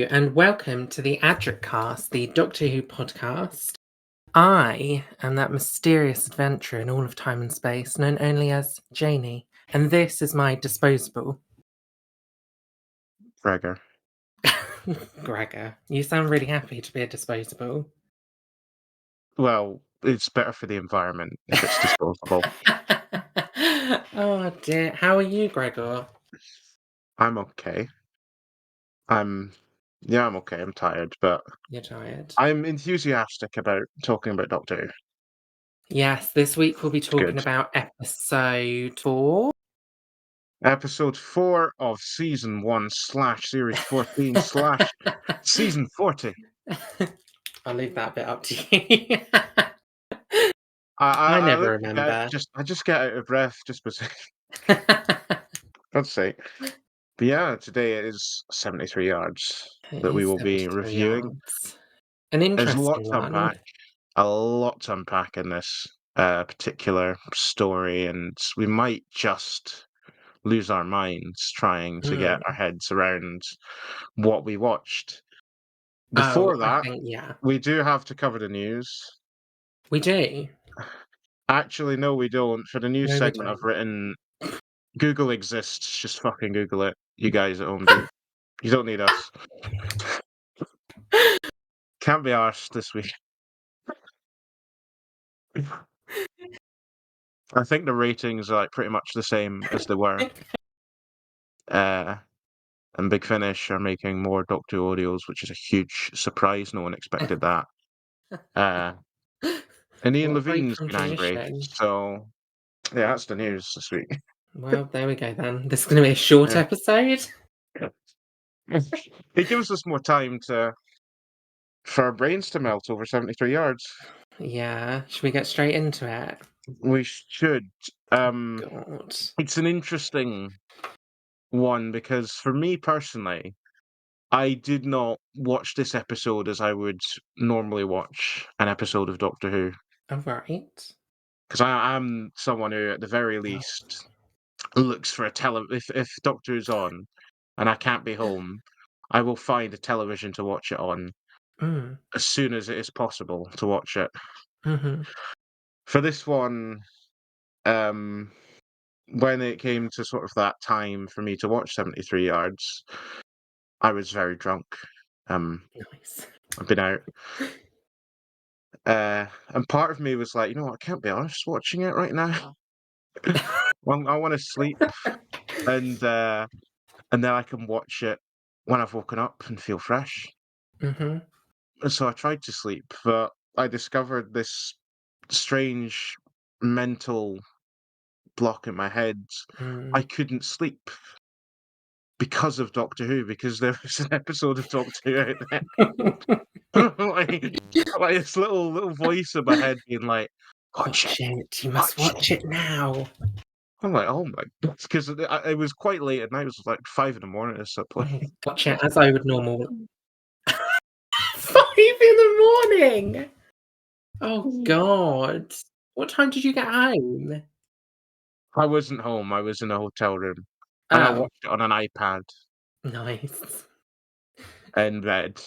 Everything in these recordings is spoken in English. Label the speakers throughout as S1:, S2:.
S1: and welcome to the Adric cast, the Doctor Who podcast. I am that mysterious adventurer in all of time and space, known only as Janey, and this is my disposable.
S2: Gregor.
S1: Gregor, you sound really happy to be a disposable.
S2: Well, it's better for the environment if it's disposable.
S1: Oh dear, how are you, Gregor?
S2: I'm okay. I'm okay. I'm tired, but
S1: You're tired.
S2: I'm enthusiastic about talking about Doctor Who.
S1: Yes, this week we'll be
S2: It's good.
S1: talking about episode 4.
S2: Episode 4 of Season 1 / Series 14 / Season 40.
S1: I'll leave that bit up to you.
S2: I
S1: I never
S2: look
S1: remember.
S2: I just get out of breath just because God's sake. But yeah, today it is 73 yards
S1: It
S2: that we
S1: is
S2: will be
S1: 73
S2: reviewing.
S1: yards. An
S2: There's a lot
S1: interesting
S2: to
S1: one.
S2: unpack. A lot to unpack in this particular story, and we might just lose our minds trying to get our heads around what we watched.
S1: Oh,
S2: Before
S1: I
S2: that,
S1: think, yeah.
S2: we do have to cover the news.
S1: We do.
S2: Actually, no, we don't. For the news
S1: No, we
S2: segment, I've
S1: don't.
S2: written Google exists. Just fucking Google it. You guys at home don't. You don't need us. Can't be arsed this week. I think the ratings are like pretty much the same as they were. And Big Finish are making more Doctor Who audios, which is a huge surprise. No one expected that. And Ian
S1: What a break
S2: Levine's
S1: from
S2: been angry.
S1: tradition.
S2: So, yeah, that's the news this week.
S1: Well, there we go then. This is going to be a short
S2: Yeah.
S1: episode.
S2: It gives us more time for our brains to melt over 73 yards.
S1: Yeah. Should we get straight into it?
S2: We should.
S1: God.
S2: It's an interesting one because for me personally, I did not watch this episode as I would normally watch an episode of Doctor Who.
S1: All right.
S2: Because I'm someone who, at the very least, looks for a if Doctor Who's on and I can't be home, I will find a television to watch it on
S1: Mm.
S2: as soon as it is possible to watch it.
S1: Mm-hmm.
S2: For this one, um, when it came to sort of that time for me to watch 73 Yards, I was very drunk.
S1: Nice.
S2: I've been out. And part of me was like, you know what, I can't be honest watching it right now. Well, I want to sleep, and then I can watch it when I've woken up and feel fresh.
S1: Mm-hmm.
S2: And so I tried to sleep, but I discovered this strange mental block in my head. I
S1: Mm.
S2: couldn't sleep because of Doctor Who, because there was an episode of Doctor Who out there. like this little voice in my head being like, watch it.
S1: You must watch it now.
S2: I'm like, oh my god, because it was quite late at night. It was like 5 in the morning at some point.
S1: Watch it as I would normal. 5 in the morning. Oh God! What time did you get home?
S2: I wasn't home. I was in a hotel room, and I
S1: Oh,
S2: watched it on an iPad
S1: nice.
S2: in bed.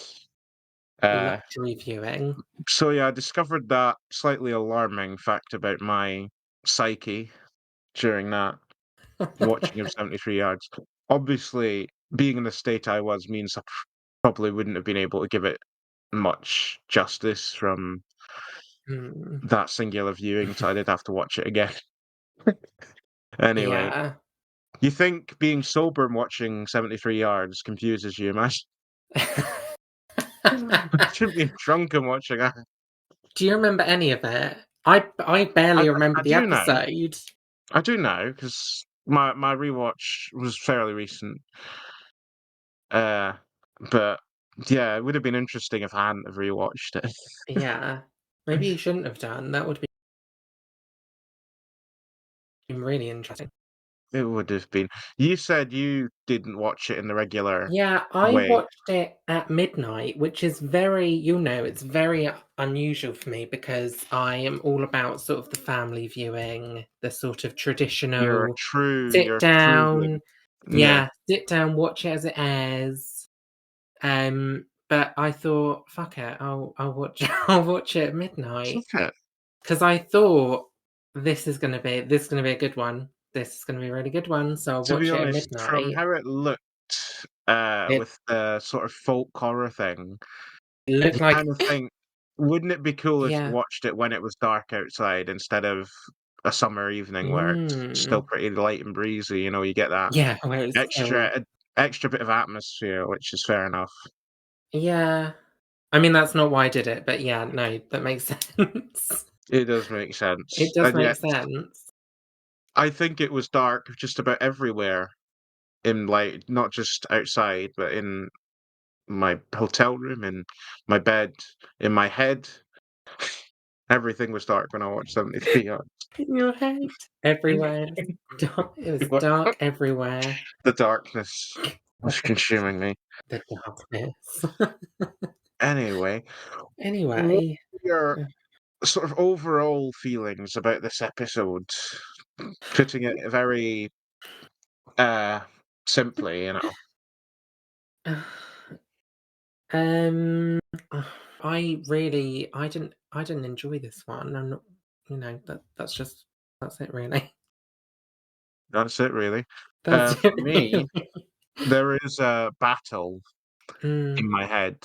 S2: Uh,
S1: Luxury viewing.
S2: so yeah, I discovered that slightly alarming fact about my psyche during that watching of 73 Yards. Obviously, being in the state I was means I probably wouldn't have been able to give it much justice from
S1: Hmm.
S2: that singular viewing, so I did have to watch it again. Anyway,
S1: Yeah.
S2: you think being sober and watching 73 Yards confuses you? Imagine imagine being drunk and watching that.
S1: Do you remember any of it? I barely remember
S2: I
S1: the
S2: do now.
S1: episode.
S2: I do now because my rewatch was fairly recent. But yeah, it would have been interesting if I hadn't have rewatched it.
S1: Yeah. Maybe you shouldn't have done. That would have been really interesting.
S2: It would have been. You said you didn't watch it in the regular
S1: Yeah, I
S2: way.
S1: watched it at midnight, which is very, it's very unusual for me because I am all about sort of the family viewing, the sort of traditional sit
S2: You're a true blue.
S1: down,
S2: Yeah.
S1: sit down, watch it as it airs. But I thought, fuck it, I'll watch I'll watch it at midnight
S2: Okay.
S1: because I thought this is gonna be a good one. This is gonna be a really good one, so I'll
S2: To be
S1: watch it at
S2: honest, from
S1: midnight.
S2: how it looked,
S1: It
S2: with the sort of folk horror thing, you
S1: looked like
S2: kind of think, wouldn't it be cool if you
S1: yeah.
S2: watched it when it was dark outside instead of a summer evening where it's still
S1: Mm.
S2: pretty light and breezy, you know, you get that
S1: Yeah, where it's still
S2: extra extra bit of atmosphere, which is fair enough.
S1: yeah. I mean, that's not why I did it, but yeah, no, that makes sense.
S2: It does make
S1: It
S2: sense,
S1: does
S2: and
S1: make
S2: yet
S1: sense.
S2: I think it was dark just about everywhere in, like, not just outside, but in my hotel room, in my bed, in my head. Everything was dark when I watched 73 Yards.
S1: In your head. Everywhere. It was dark everywhere.
S2: The darkness was consuming me.
S1: The darkness.
S2: Anyway, what
S1: Anyway,
S2: are your sort of overall feelings about this episode? Putting it very, uh, simply, you know.
S1: um, I didn't enjoy this one. I'm not, that's it really.
S2: That's it, really.
S1: That's
S2: For
S1: it
S2: me,
S1: really.
S2: there is a battle
S1: Mm.
S2: in my head,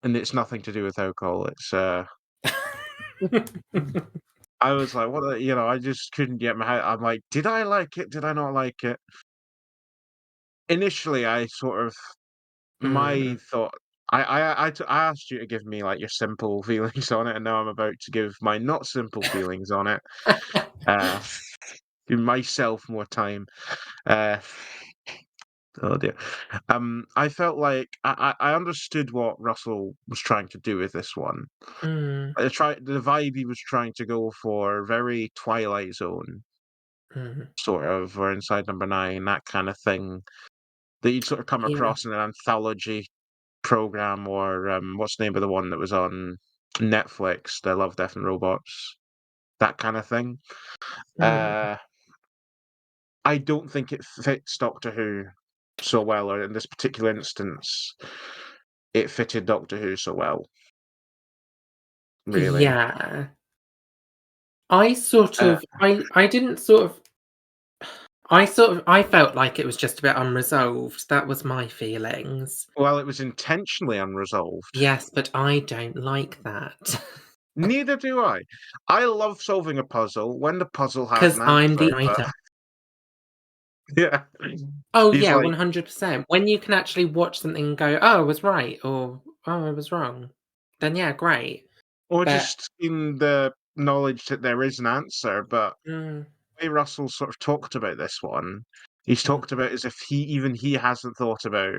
S2: and it's nothing to do with alcohol. It's, I was like, "What the," you know, I just couldn't get my head. I'm like, "Did I like it? Did I not like it?" Initially, I sort of my
S1: Mm.
S2: thought I asked you to give me, like, your simple feelings on it, and now I'm about to give my not simple feelings on it. Uh, give myself more time. Uh, oh dear. I felt like I understood what Russell was trying to do with this one.
S1: Mm.
S2: The vibe he was trying to go for, very Twilight Zone,
S1: Mm.
S2: sort of, or Inside Number 9, that kind of thing that you'd sort of come
S1: Yeah.
S2: across in an anthology program, or, what's the name of the one that was on Netflix, the Love, Death and Robots, that kind of thing.
S1: Mm.
S2: Uh, I don't think it fits Doctor Who so well, or in this particular instance, it fitted Doctor Who so well, really.
S1: Yeah. I sort
S2: Uh,
S1: of I didn't sort of I felt like it was just a bit unresolved. That was my feelings.
S2: well, it was intentionally unresolved.
S1: Yes, but I don't like that.
S2: Neither do I. I love solving a puzzle when the puzzle has
S1: 'Cause
S2: an
S1: I'm the
S2: answer, but
S1: writer.
S2: yeah.
S1: Oh,
S2: He's
S1: yeah,
S2: like,
S1: 100%. When you can actually watch something and go, "Oh, I was right," or, "Oh, I was wrong," then yeah, great.
S2: or
S1: But
S2: just in the knowledge that there is an answer, but
S1: mm,
S2: the way Russell sort of talked about this one, he's
S1: mm,
S2: talked about as if he hasn't thought about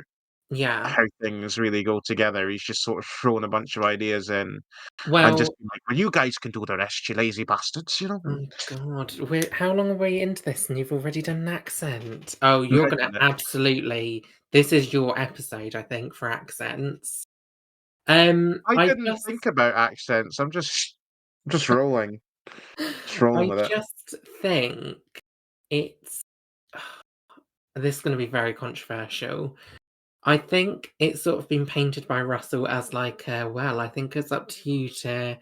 S1: yeah.
S2: how things really go together. He's just sort of thrown a bunch of ideas in and just
S1: Well,
S2: been like, "Well, you guys can do the rest, you lazy bastards," you know?
S1: oh god, how long are we into this and you've already done an accent? Oh, you're gonna
S2: Imagine it.
S1: absolutely this is your episode, I think, for accents.
S2: I
S1: I
S2: didn't think
S1: just
S2: about accents. I'm just rolling. Just rolling
S1: I
S2: with it.
S1: just think it's this is gonna be very controversial. I think it's sort of been painted by Russell as like, well, I think it's up to you to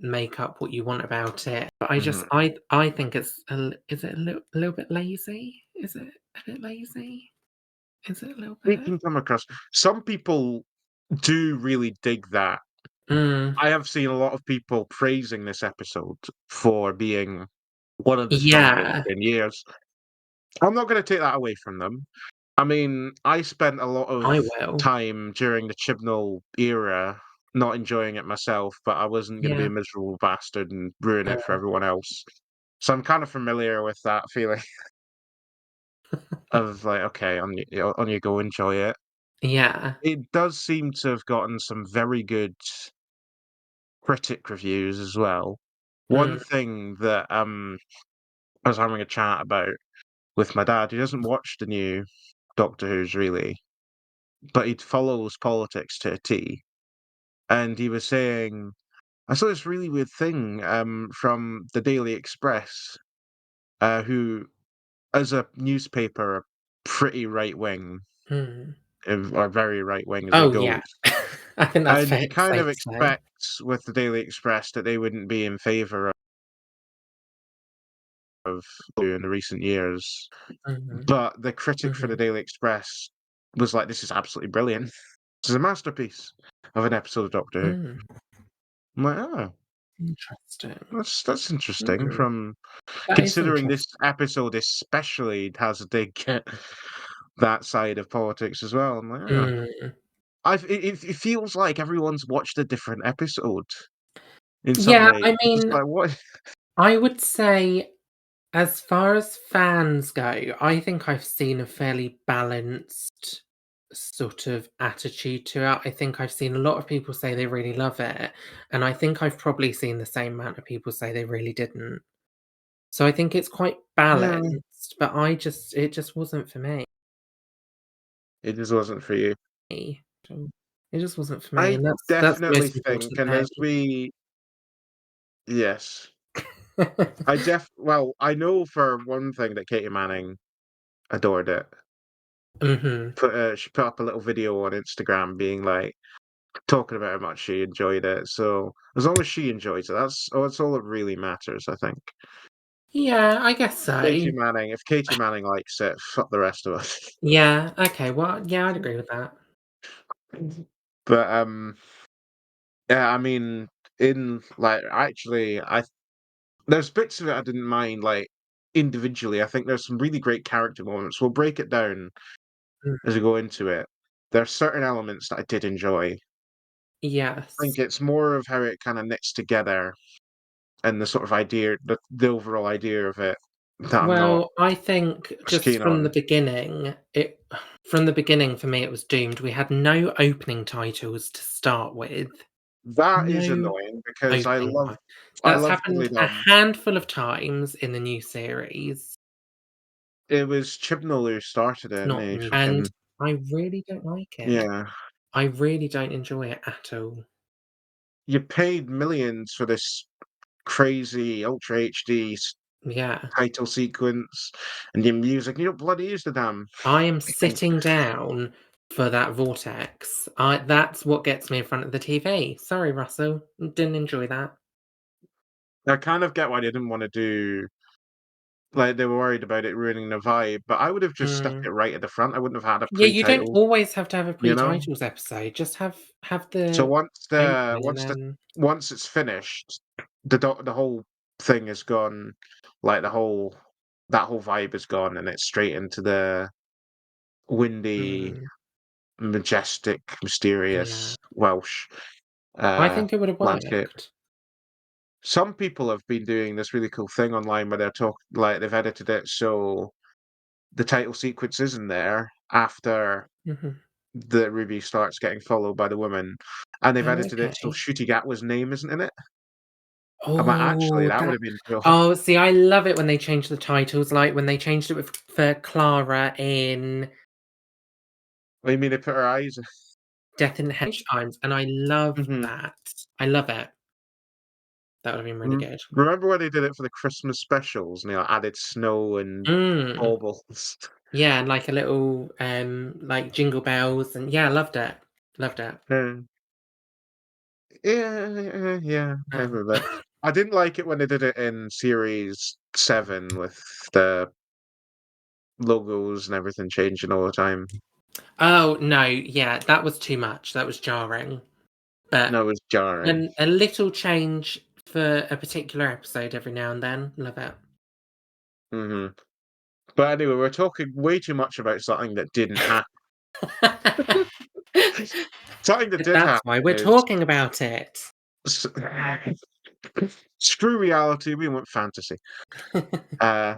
S1: make up what you want about it. But
S2: Mhm.
S1: I think it's is it a little bit lazy? Is it a bit lazy? Is it a little
S2: It
S1: bit?
S2: can come across, some people do really dig that.
S1: Mm,
S2: I have seen a lot of people praising this episode for being one of the strongest
S1: yeah,
S2: in years. I'm not gonna take that away from them. I mean, I spent a lot of
S1: I will.
S2: time during the Chibnall era not enjoying it myself, but I wasn't gonna be
S1: Yeah.
S2: a miserable bastard and ruin
S1: Uh,
S2: it for everyone else. So I'm kind of familiar with that feeling of like, "Okay, on you go, enjoy it."
S1: yeah.
S2: It does seem to have gotten some very good critic reviews as well. One
S1: Mm,
S2: thing that, I was having a chat about with my dad, he doesn't watch the new Doctor Who's really, but he follows politics to a T, and he was saying, I saw this really weird thing, from the Daily Express, who, as a newspaper, are pretty right wing.
S1: Mm.
S2: are very right wing as it
S1: Oh, yeah.
S2: goes.
S1: I think that's
S2: And
S1: fair
S2: you
S1: to
S2: kind
S1: say
S2: of
S1: today.
S2: expect with the Daily Express that they wouldn't be in favour of in the recent years.
S1: Mhm,
S2: But the critic for the
S1: mhm,
S2: Daily Express was like, "This is absolutely brilliant. This is a masterpiece of an episode of Doctor Who."
S1: mm.
S2: I'm like, "Oh,
S1: Interesting.
S2: that's interesting."
S1: Mm,
S2: From
S1: that is
S2: considering this
S1: interesting.
S2: episode especially has a big that side of politics as well. I'm like, "Oh."
S1: Mm.
S2: It feels like everyone's watched a different episode in some
S1: Yeah,
S2: way.
S1: I
S2: Just
S1: mean,
S2: like, what?
S1: I would say as far as fans go, I think I've seen a fairly balanced sort of attitude to it. I think I've seen a lot of people say they really love it, and I think I've probably seen the same amount of people say they really didn't. So I think it's quite
S2: Yeah,
S1: balanced, but it just wasn't for me.
S2: it just wasn't for you.
S1: So it just wasn't for me,
S2: I
S1: and that's the
S2: definitely
S1: most
S2: think,
S1: important
S2: and
S1: thing.
S2: as we yes. Well, I know for one thing that Katie Manning adored it.
S1: Mhm.
S2: She put up a little video on Instagram being like talking about how much she enjoyed it. So as long as she enjoys it, that's all that really matters, I think.
S1: Yeah, I guess so.
S2: If Katie Manning likes it, fuck the rest of us.
S1: Yeah, okay, well, yeah, I'd agree with that.
S2: But yeah, I mean, in like actually, I there's bits of it I didn't mind like individually. I think there's some really great character moments. We'll break it down
S1: Mm,
S2: as we go into it. There are certain elements that I did enjoy. I
S1: yes.
S2: think it's more of how it kind of knits together and the sort of idea, the overall idea of it that I'm not
S1: Well, I think
S2: as
S1: just
S2: keen on.
S1: from the beginning for me, it was doomed. We had no opening titles to start with.
S2: That is
S1: No
S2: annoying because
S1: opening ti
S2: I
S1: That's
S2: love Dudley
S1: happened a
S2: Dum.
S1: handful of times in the new series.
S2: It was Chibnall who started
S1: It's
S2: it, and
S1: not
S2: he
S1: new, and
S2: fucking
S1: I really don't like it.
S2: yeah.
S1: I really don't enjoy it at all.
S2: You paid millions for this crazy Ultra HD
S1: Yeah.
S2: title sequence and your music. You don't bloody use the damn
S1: I am
S2: thing.
S1: sitting down for that vortex. I That's what gets me in front of the TV. Sorry, Russell, didn't enjoy that.
S2: I kind of get why they didn't want to do like they were worried about it ruining the vibe, but I would have just stuck
S1: Mm.
S2: it right at the front. I wouldn't have had a
S1: Yeah, you don't
S2: pre-title,
S1: always have to have a
S2: you know?
S1: pre-titles episode, just have
S2: So
S1: the opening and then
S2: once it's finished, the whole thing is gone. Like that whole vibe is gone, and it's straight into the windy,
S1: mm,
S2: majestic,
S1: yeah.
S2: mysterious Welsh
S1: I
S2: uh,
S1: think it would have
S2: landscape.
S1: worked.
S2: Some people have been doing this really cool thing online where like they've edited it so the title sequence isn't there after
S1: Mhm.
S2: the Ruby starts getting followed by the woman, and they've
S1: Oh,
S2: edited it so
S1: okay.
S2: Shooty Gatwa's name isn't in it. I'm like, actually,
S1: Oh,
S2: that would
S1: that
S2: have been cool.
S1: oh, see, I love it when they change the titles, like when they changed it for Clara in
S2: I mean, they put her eyes.
S1: Death in Hedge Times, and I love
S2: Mhm.
S1: that. I love it. That would have been really good.
S2: Remember when they did it for the Christmas specials and they like, added snow and
S1: Mm.
S2: baubles?
S1: Yeah, and like a little, like jingle bells, and yeah, I loved it. Loved it.
S2: Yeah, yeah,
S1: Um,
S2: every bit. I didn't like it when they did it in series 7 with the logos and everything changing all the time.
S1: oh, no, yeah, that was too much. That was jarring. But
S2: That was jarring.
S1: a little change for a particular episode every now and then. Love it.
S2: Mhm. But anyway, we're talking way too much about something that didn't happen. Something that
S1: But
S2: did
S1: that's
S2: happen
S1: why we're
S2: is
S1: talking about it.
S2: s screw reality, we want fantasy. Uh,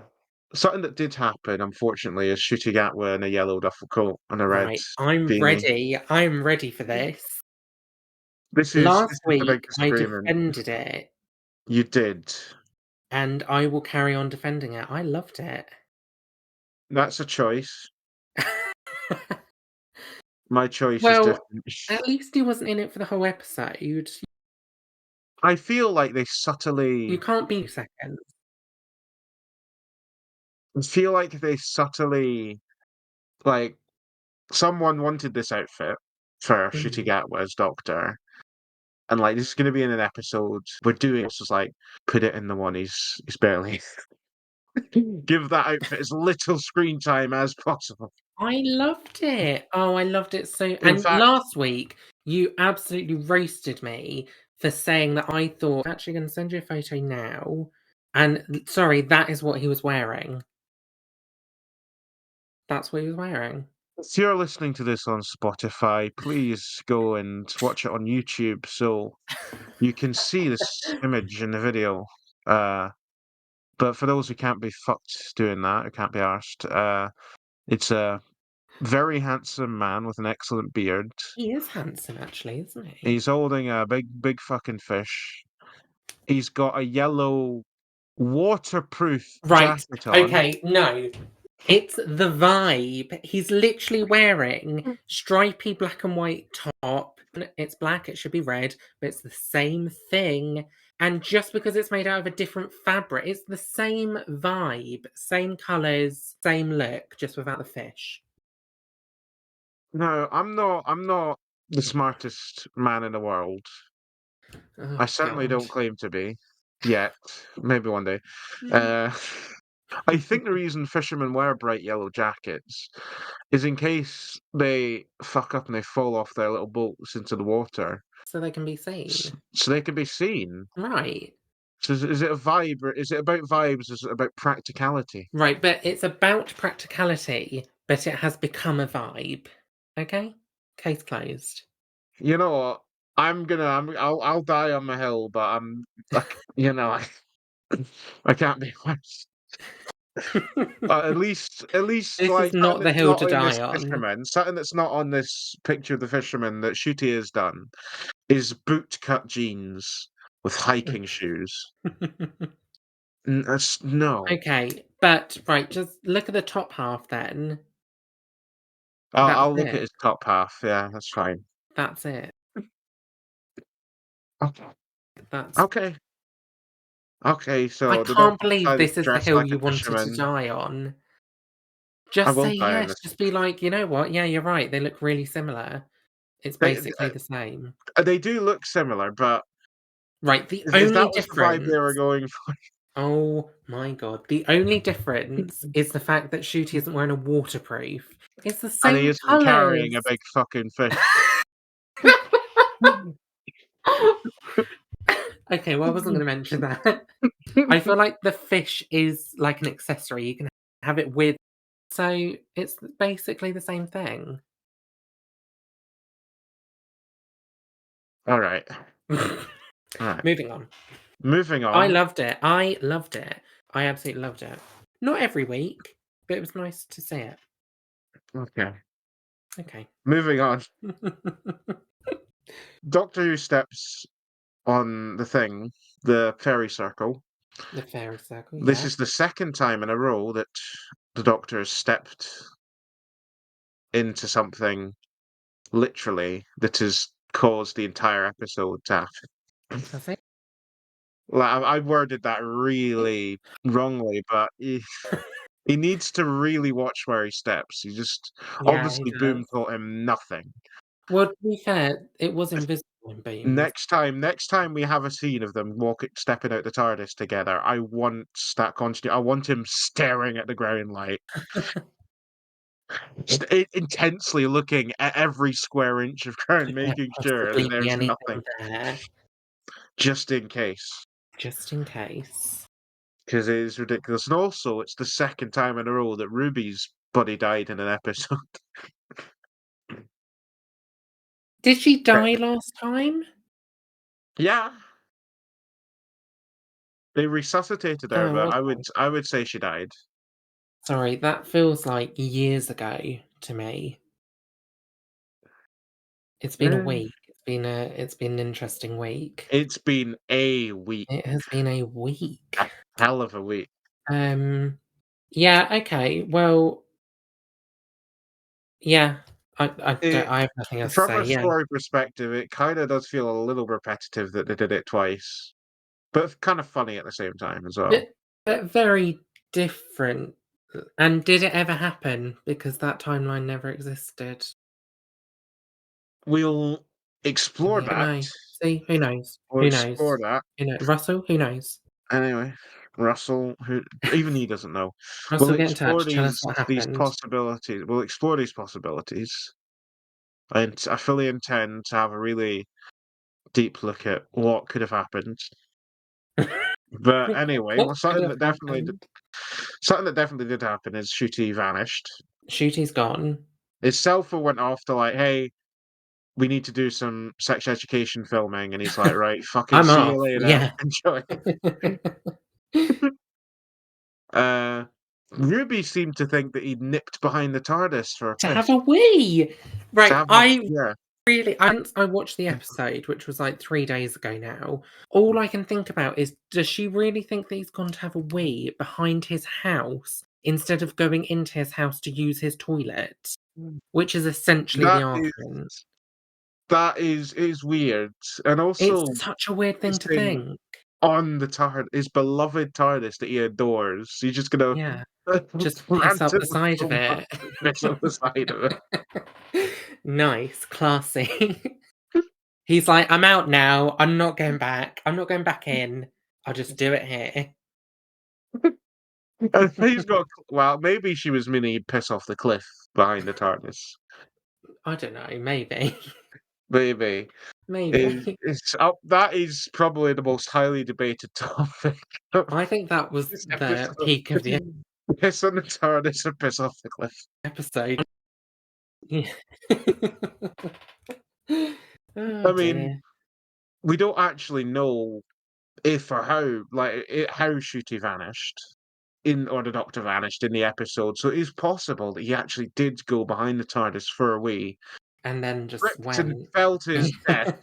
S2: something that did happen, unfortunately, is shooting at wearing a yellow duffel coat and a red
S1: Right, I'm
S2: beanie.
S1: ready. I'm ready for this.
S2: This
S1: Last
S2: is the big
S1: week, I
S2: disagreement.
S1: defended it,
S2: You did.
S1: and I will carry on defending it. I loved it.
S2: That's a choice. My choice is
S1: Well,
S2: different.
S1: at least he wasn't in it for the whole episode.
S2: I feel like
S1: You can't be 2 seconds.
S2: like, like, someone wanted this outfit for Ncuti
S1: Mm.
S2: Gatwa's Doctor, and like this is going to be in an episode. We're doing this, just like put it in the one he's barely. Give that outfit as little screen time as possible.
S1: I loved it. Oh, I loved it so.
S2: In
S1: And
S2: fact,
S1: last week, you absolutely roasted me for saying that I thought, actually, going to send you a photo now. And sorry, that is what he was wearing. That's what he was wearing.
S2: if you're listening to this on Spotify, please go and watch it on YouTube so you can see this image in the video. But for those who can't be fucked doing that, who can't be arsed, it's a very handsome man with an excellent beard.
S1: He is handsome, actually, isn't he?
S2: He's holding a big fucking fish. He's got a yellow waterproof
S1: Right.
S2: jacket on.
S1: Okay. No. It's the vibe. He's literally wearing stripy black and white top. It's black, it should be red, but it's the same thing. And just because it's made out of a different fabric, it's the same vibe, same colours, same look, just without the fish.
S2: No, I'm not the smartest man in the world.
S1: Oh
S2: I certainly
S1: god.
S2: don't claim to be yet. Maybe one day. Uh, I think the reason fishermen wear bright yellow jackets is in case they fuck up and they fall off their little boats into the water,
S1: So they can be seen.
S2: so they can be seen.
S1: Right.
S2: So is it a vibe, or is it about vibes? Is it about practicality?
S1: Right, but it's about practicality, but it has become a vibe. Okay? Case closed.
S2: You know what? I'll die on the hill, but I'm like, I can't be worse. At least,
S1: This is
S2: like something
S1: not the
S2: that's
S1: hill
S2: not
S1: to
S2: in this
S1: die on.
S2: fisherman, something that's not on this picture of the fisherman that Shooty has done, is boot cut jeans with hiking shoes. No.
S1: Okay, but right, just look at the top half then.
S2: I'll,
S1: That's
S2: I'll look at
S1: it.
S2: his top half. Yeah, that's fine.
S1: That's it.
S2: Okay.
S1: That's
S2: Okay. Okay.
S1: I
S2: So the
S1: can't
S2: doctor
S1: believe
S2: decided to
S1: this is the
S2: dress
S1: hill
S2: like a
S1: you wanted to
S2: fisherman.
S1: die on.
S2: I
S1: Just say
S2: will die on
S1: yes.
S2: this.
S1: Just be like, you know what? Yeah, you're right. They look really similar. It's
S2: They
S1: basically the same.
S2: they do look similar, but
S1: Right, the
S2: if
S1: only
S2: that was the vibe they were
S1: difference.
S2: going for,
S1: Oh my god. The only difference is the fact that Shooty isn't wearing a waterproof. It's the
S2: and he
S1: same
S2: isn't carrying a
S1: colours.
S2: big fucking fish.
S1: Okay, well, I wasn't going to mention that. I feel like the fish is like an accessory. You can have it with. So it's basically the same thing.
S2: All right. All right.
S1: Moving on.
S2: Moving
S1: I
S2: on.
S1: loved it. I loved it. I absolutely loved it. Not every week, but it was nice to see it.
S2: Okay.
S1: Okay.
S2: Moving on. Doctor Who steps on the fairy circle.
S1: The fairy circle,
S2: This
S1: yeah.
S2: is the second time in a row that the Doctor has stepped into something literally that has caused the entire episode to happen.
S1: Has it?
S2: Like, I worded that really wrongly, but he needs to really watch where he steps. He just
S1: Yeah, he
S2: obviously
S1: does.
S2: Boom taught him nothing.
S1: Well, to be fair, it was invisible in Beams.
S2: Next time we have a scene of them stepping out the TARDIS together, I want that continuity. I want him staring at the ground like intensely looking at every square inch of ground,
S1: Could there
S2: making sure that
S1: possibly be
S2: there's
S1: anything
S2: nothing,
S1: there?
S2: just in case.
S1: Just in case.
S2: Because it is ridiculous. And also, it's the second time in a row that Ruby's buddy died in an episode.
S1: Did she die last time?
S2: Yeah, they resuscitated her,
S1: Oh,
S2: but I would
S1: okay.
S2: I would say she died.
S1: Sorry, that feels like years ago to me. It's been a
S2: Eh,
S1: week. It's been an interesting week.
S2: It's been a week,
S1: It has been a
S2: a
S1: week.
S2: hell of a week.
S1: Um, yeah, okay. Well, yeah.
S2: It,
S1: I have nothing else to
S2: from
S1: say.
S2: a
S1: Yeah.
S2: story perspective, it kind of does feel a little repetitive that they did it twice, but kind of funny at the same time as well.
S1: But very different And did it ever happen? Because that timeline never existed.
S2: We'll explore
S1: You don't
S2: that.
S1: know. See, who knows?
S2: We'll
S1: Who knows?
S2: explore that.
S1: Who know Russell, who knows?
S2: Anyway, Russell, who even he doesn't know. We'll
S1: Russell, get in
S2: explore
S1: touch, tell us
S2: these
S1: what
S2: these
S1: happened.
S2: possibilities. We'll explore these possibilities. And I fully intend to have a really deep look at what could have happened. But anyway,
S1: What
S2: well,
S1: could have happened?
S2: something that definitely did happen is Shooty vanished.
S1: Shooty's gone.
S2: His cell phone went off to like, hey, we need to do some sex education filming, and he's like, right, fucking
S1: I'm
S2: see you
S1: off,
S2: later,
S1: yeah.
S2: enjoy. Uh, Ruby seemed to think that he'd nipped behind the TARDIS for a
S1: To have
S2: piss.
S1: a wee!
S2: To
S1: Right,
S2: have a yeah.
S1: once I watched the episode, which was, like, 3 days ago now, all I can think about is, does she really think that he's gone to have a wee behind his house instead of going into his house to use his toilet? Which is essentially the
S2: That
S1: argument.
S2: is weird, and
S1: It's
S2: also
S1: such a weird thing to
S2: pissing
S1: think.
S2: on the his beloved TARDIS that he adores. He's just gonna
S1: Yeah, just piss up the
S2: randomly
S1: side of
S2: come up
S1: it.
S2: and piss on the side of it.
S1: Nice, classy. He's like, "I'm out now. I'm not going back. I'm not going back in. I'll just do it here."
S2: And he's got well, maybe she was meaning he'd piss off the cliff behind the TARDIS.
S1: I don't know, maybe.
S2: Maybe.
S1: Maybe.
S2: It's up that is probably the most highly debated topic of
S1: I think that was
S2: this
S1: the
S2: episode.
S1: peak of the
S2: Piss on the TARDIS or piss off the cliff.
S1: episode. Yeah. Oh,
S2: I mean,
S1: dear.
S2: we don't actually know if or how, like, how Shooty vanished or the Doctor vanished in the episode. So it is possible that he actually did go behind the TARDIS for a wee,
S1: And then just
S2: tripped and
S1: went.
S2: fell to his death.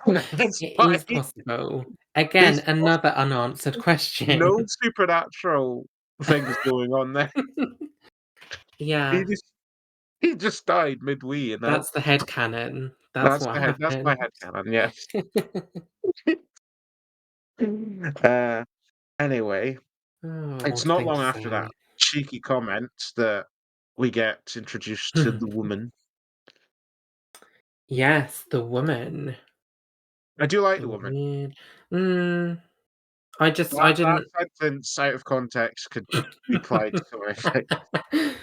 S2: That's
S1: It
S2: why
S1: is possible. Again,
S2: there's
S1: another unanswered
S2: no
S1: question.
S2: supernatural things going on there. He
S1: Yeah,
S2: just he just died mid-wee, and
S1: that's the headcanon. That's
S2: that's
S1: what
S2: that's my
S1: happened.
S2: headcanon, yes. Uh, anyway,
S1: Oh,
S2: it's
S1: odd
S2: not
S1: thing
S2: long
S1: to
S2: after that
S1: say.
S2: cheeky comment that we get introduced to the woman.
S1: Yes, the woman.
S2: I do like
S1: The
S2: the woman.
S1: weird. Mm, I
S2: That
S1: didn't.
S2: sentence out of context could be applied to everything.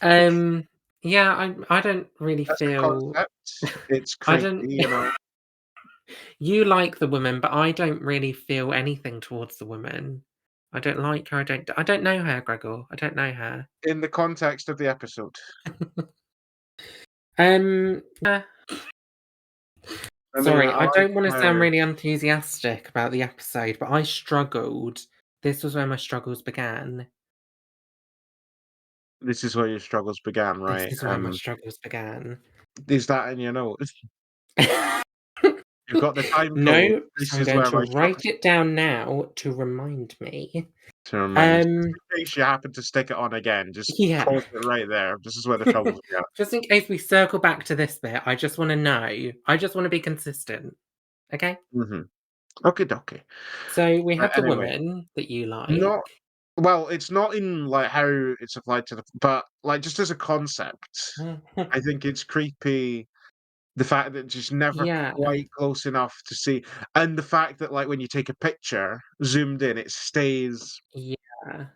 S1: Um, yeah, I don't really
S2: That's a
S1: feel.
S2: concept. It's
S1: I
S2: creepy,
S1: don't.
S2: you know.
S1: You like the woman, but I don't really feel anything towards the woman. I don't like her. I don't know her, Gregor. I don't know her.
S2: In the context of the episode.
S1: Yeah.
S2: I mean,
S1: Sorry,
S2: I
S1: I
S2: like
S1: don't want to sound
S2: how
S1: really enthusiastic about the episode, but I struggled. This was where my struggles began.
S2: this is where your struggles began,
S1: This
S2: right?
S1: is where my struggles began.
S2: Is that in your notes? You've got the time code.
S1: No, so
S2: This
S1: I'm
S2: is
S1: going
S2: where
S1: to
S2: my
S1: write
S2: struggles
S1: it down now to remind me.
S2: to remind
S1: Um,
S2: in case you happen to stick it on again, just
S1: yeah.
S2: pause it right there. This is where the troubles began.
S1: Just in case we circle back to this bit, I just want to know. I just want to be consistent. Okay?
S2: Mhm. Okie dokie.
S1: So we have the
S2: Anyway,
S1: woman that you
S2: not
S1: like.
S2: well, it's not in, like, how it's applied to the but, like, just as a concept, I think it's creepy, the fact that she's never
S1: Yeah.
S2: quite close enough to see and the fact that, like, when you take a picture, zoomed in, it stays
S1: Yeah.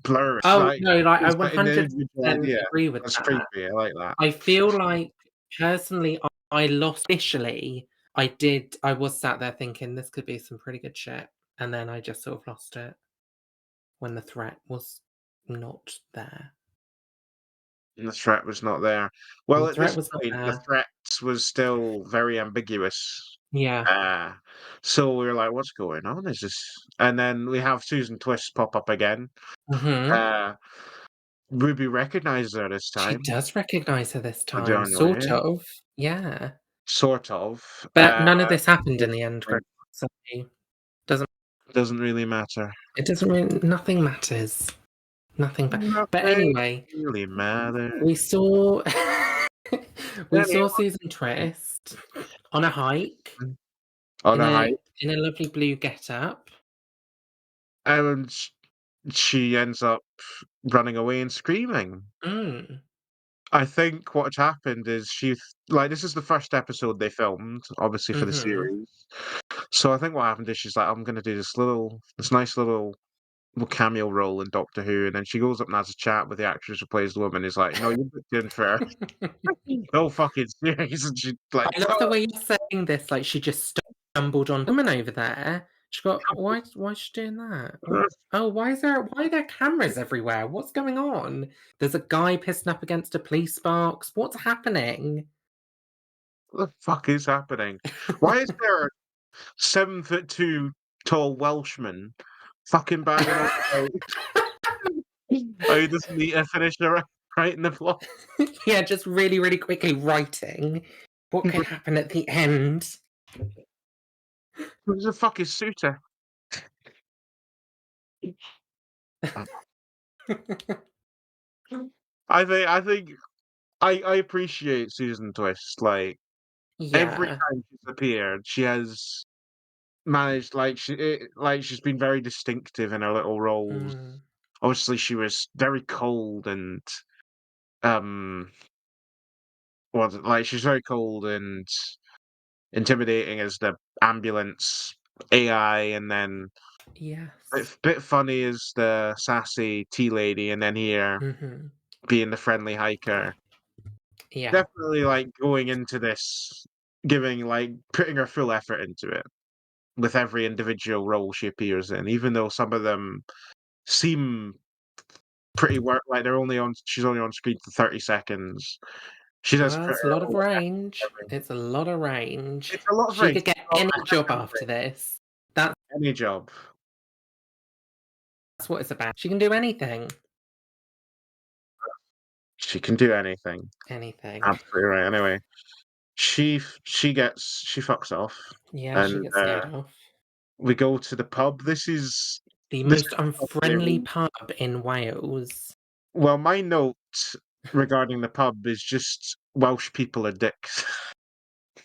S2: blurry.
S1: Oh,
S2: Like,
S1: no, like, I
S2: it's like an individual
S1: 100%
S2: idea.
S1: agree with
S2: That's
S1: that.
S2: creepy, I like that.
S1: I feel like, personally, I lost initially, I was sat there thinking, "This could be some pretty good shit," and then I just sort of lost it when the threat was not there.
S2: And the threat was not there.
S1: When
S2: Well,
S1: the
S2: at
S1: threat
S2: this
S1: was not
S2: point, the
S1: there.
S2: threat was still very ambiguous.
S1: Yeah.
S2: Uh, so we were like, "What's going on? Is this?" And then we have Susan Twist pop up again.
S1: Mhm.
S2: Uh, Ruby recognizes her this
S1: She
S2: time,
S1: does recognize her this
S2: the
S1: time,
S2: darn way,
S1: sort of. Yeah.
S2: sort of.
S1: But none of this happened in the end, Greg,
S2: It
S1: so doesn't
S2: doesn't really matter.
S1: it doesn't really nothing matters. Nothing but
S2: Nothing
S1: anyway,
S2: really matters
S1: we saw we saw
S2: anymore.
S1: Susan Twist on a hike
S2: On a hike,
S1: in a lovely blue get-up.
S2: and she ends up running away and screaming.
S1: Mm.
S2: I think what had happened is like, this is the first episode they filmed, obviously, for the
S1: Mhm.
S2: series. So I think what happened is she's like, "I'm gonna do this nice little cameo role in Doctor Who," and then she goes up and has a chat with the actress who plays the woman. He's like, "No, you're booked in for no fucking series," and she like,
S1: I love the way you're saying this, like she just stumbled on a woman over there. She got why is she doing that? What? Oh, why are there cameras everywhere? What's going on? There's a guy pissing up against a police box. What's happening?
S2: "What the fuck is happening? Why is there a 7'2" tall Welshman fucking banging on about oh, he doesn't need to finish the writing the plot?
S1: Yeah, just really, really quickly writing what could happen at the end.
S2: Who's a fucking suitor?" I think I appreciate Susan Twist, like, every
S1: Yeah.
S2: time she's appeared, she has managed like, she's been very distinctive in her little roles.
S1: Mm,
S2: Obviously, she was very cold and, um, like, she's very cold and intimidating as the ambulance AI, and then
S1: yes.
S2: bit funny as the sassy tea lady, and then here,
S1: Mhm.
S2: being the friendly hiker.
S1: Yeah.
S2: Definitely, like, going into this, putting her full effort into it with every individual role she appears in, even though some of them seem pretty like she's only on screen for 30 seconds. She does
S1: Well,
S2: put
S1: it's a
S2: her
S1: lot of
S2: whole
S1: range.
S2: effort in.
S1: It's a lot of range.
S2: It's a lot of
S1: She
S2: range.
S1: could get
S2: Well,
S1: any
S2: I have
S1: job
S2: any
S1: after
S2: range,
S1: this. That's
S2: any job.
S1: what it's about. She can do anything.
S2: She can do anything.
S1: Anything.
S2: Absolutely right. Anyway, she fucks off,
S1: Yeah, she
S2: and,
S1: gets scared off.
S2: we go to the pub.
S1: The
S2: This
S1: most
S2: is my
S1: unfriendly
S2: theory.
S1: pub in Wales.
S2: Well, my note regarding the pub is just Welsh people are dicks.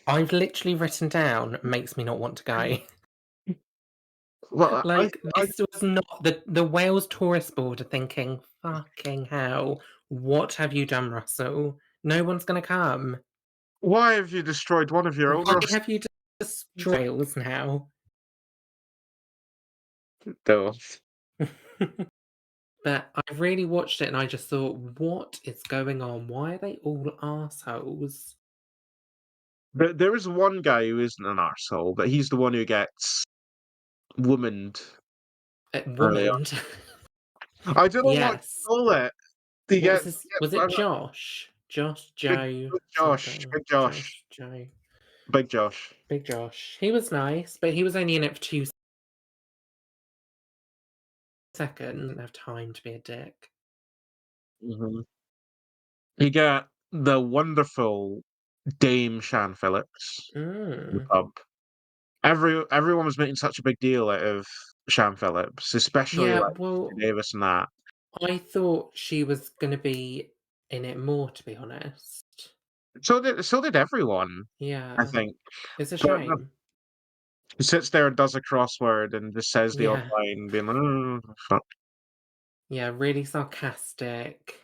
S1: I've literally written down makes me not want to go.
S2: Well,
S1: Like, this was not the Wales Tourist Board are thinking, "Fucking hell, what have you done, Russell? No one's gonna come.
S2: why have you destroyed one of your own,
S1: Why
S2: Russ?
S1: have you just trails now?"
S2: Though.
S1: But I really watched it and I just thought, "What is going on? Why are they all assholes?"
S2: There is one guy who isn't an arsehole, but he's the one who gets womaned early on.
S1: Woman.
S2: I don't know what to
S1: Yes.
S2: call it.
S1: What was
S2: He
S1: his
S2: gets
S1: was it Josh? Josh,
S2: big,
S1: Joe,
S2: big Josh,
S1: something.
S2: Big Josh,
S1: Josh, Joe.
S2: Big Josh.
S1: Big Josh. He was nice, but he was only in it for 2 seconds. Didn't have time to be a dick.
S2: Mhm. You get the wonderful Dame Shan Phillips in the
S1: Mm.
S2: pub. Everyone was making such a big deal out of Shan Phillips, especially,
S1: Yeah,
S2: like,
S1: well,
S2: Davis and that.
S1: I thought she was gonna be in it more, to be honest.
S2: So did everyone, I
S1: Yeah.
S2: think.
S1: It's a
S2: But no,
S1: shame.
S2: he sits there and does a crossword and just says the odd
S1: Yeah.
S2: line, being like, "Oh, fuck."
S1: Yeah, really sarcastic.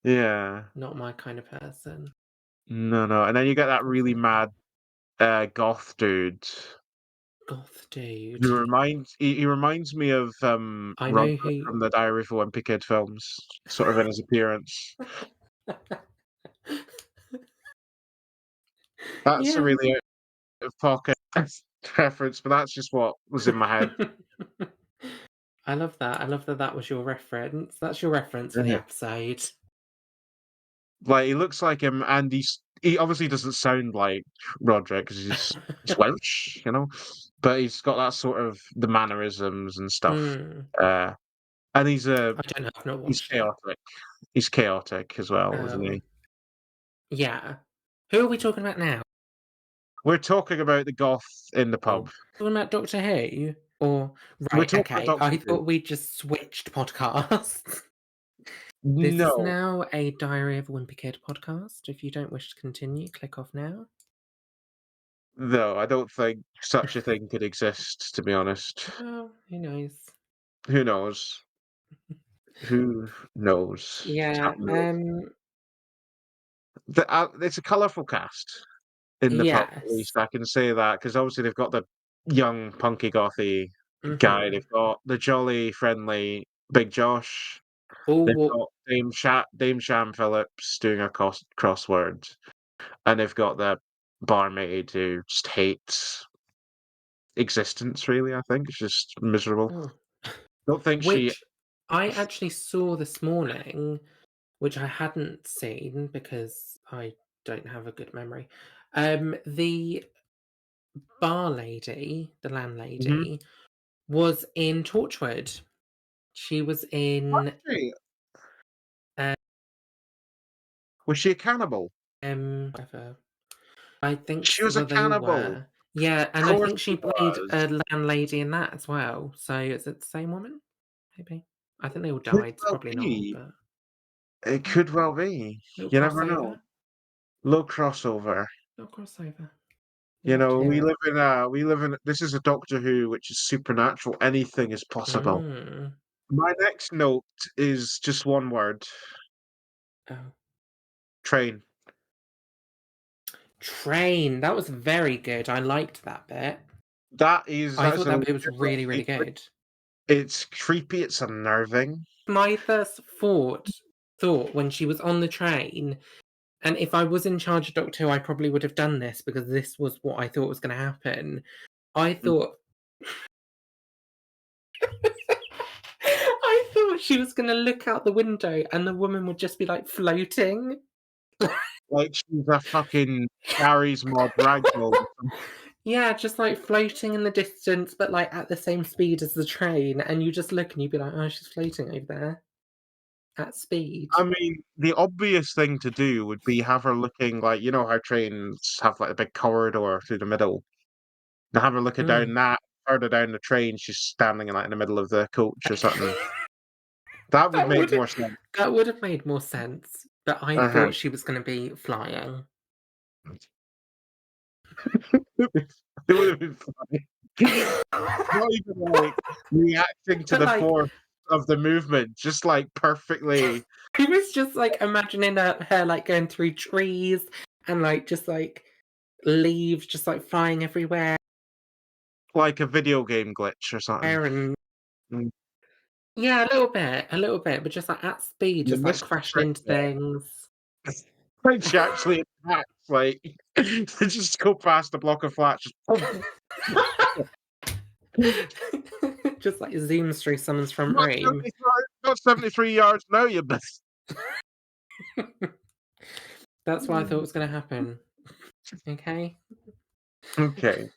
S2: Yeah.
S1: Not my kind of person.
S2: No, no, and then you get that really
S1: Definitely.
S2: mad, goth dude
S1: Goth dude.
S2: who he reminds me of,
S1: I
S2: Roger
S1: know who
S2: from the Diary of a Wimpy Kid films, sort of in his appearance. That's a
S1: Yeah.
S2: really out of pocket reference, but that's just what was in my head.
S1: I love that. I love that that was your reference. That's your reference for the
S2: Yeah.
S1: episode.
S2: Like, he looks like him, and he obviously doesn't sound like Roderick because he's Welsh, you know? But he's got that sort of the mannerisms and stuff.
S1: Hmm.
S2: Uh, and
S1: I don't know. I've not
S2: he's
S1: watched it.
S2: chaotic. He's chaotic as well, isn't
S1: Oh.
S2: he?
S1: Yeah. Who are we talking about now?
S2: We're talking about the goth in the pub.
S1: Talking about Doctor Who? Or
S2: We're
S1: right,
S2: talking about
S1: okay.
S2: Doctor
S1: I
S2: Who.
S1: thought we just switched podcasts. This is
S2: No,
S1: now a Diary of a Wimpy Kid podcast. If you don't wish to continue, click off now.
S2: no, I don't think such a thing could exist, to be honest.
S1: Well, who knows?
S2: Who knows? Who knows?
S1: Yeah,
S2: Time will. It's a colourful cast in the pub, at
S1: yes.
S2: least I can say that because obviously they've got the young, punky, gothy guy.
S1: Mhm.
S2: They've got the jolly, friendly Big Josh. They've
S1: All
S2: got Dame Sham Phillips doing a crossword, and they've got the barmaid who just hates existence. Really, I think it's just miserable.
S1: oh,
S2: Don't think she.
S1: which I actually saw this morning, which I hadn't seen because I don't have a good memory. The bar lady, the
S2: Mhm.
S1: landlady, was in Torchwood. She was in
S2: Hey,
S1: um
S2: was she a cannibal?
S1: whatever. I think
S2: She was a
S1: well they all
S2: cannibal.
S1: were. Yeah,
S2: Of
S1: and I
S2: course
S1: think
S2: she
S1: she played
S2: was.
S1: a landlady in that as well. So is it the same woman? Maybe. I think they all
S2: Could
S1: died. It's
S2: well
S1: probably not,
S2: be.
S1: but
S2: It
S1: mm,
S2: could well be.
S1: little
S2: You never know.
S1: crossover.
S2: Low crossover.
S1: Little crossover. You
S2: You
S1: love to
S2: know,
S1: hear it.
S2: we live in this is a Doctor Who, which is supernatural. Anything is possible.
S1: Mm.
S2: My next note is just one word.
S1: Oh.
S2: Train.
S1: Train. That was very good. I liked that bit. I
S2: That's
S1: thought
S2: a
S1: that
S2: legit
S1: bit was
S2: my
S1: really, really
S2: favourite.
S1: good.
S2: It's creepy, it's unnerving.
S1: My first thought when she was on the train, and if I was in charge of Doctor Who, I probably would have done this because this was what I thought was going to happen. I
S2: Mm,
S1: thought, I thought she was going to look out the window and the woman would just be like floating.
S2: like she's a fucking Gary's Mod ragdoll.
S1: Yeah, just like floating in the distance, but like at the same speed as the train. And you just look and you'd be like, oh, she's floating over there at speed.
S2: I mean, the obvious thing to do would be have her looking like you know how trains have like a big corridor through the middle. Now have her looking
S1: Mm.
S2: down that further down the train, she's standing in like in the middle of the coach or something. That would
S1: That
S2: make
S1: would
S2: more sense.
S1: that would have made more sense. But I
S2: Uh-huh.
S1: thought she was going to be flying.
S2: It would have been funny. Not even like reacting to
S1: But
S2: the
S1: like,
S2: force of the movement, just like perfectly
S1: I was just like imagining her like going through trees and like just like leaves just like flying everywhere
S2: like a video game glitch or something.
S1: and
S2: Mm.
S1: yeah, a little bit, but just like at speed,
S2: You
S1: just like
S2: missed the
S1: crashing
S2: trick
S1: into
S2: there.
S1: things.
S2: When she actually attacks, like they just go past a block of flats, just boom.
S1: Just like zooms through someone's front
S2: Not
S1: room.
S2: 73, not 73 yards now, you missed.
S1: That's what I thought was going to happen. Okay.
S2: Okay.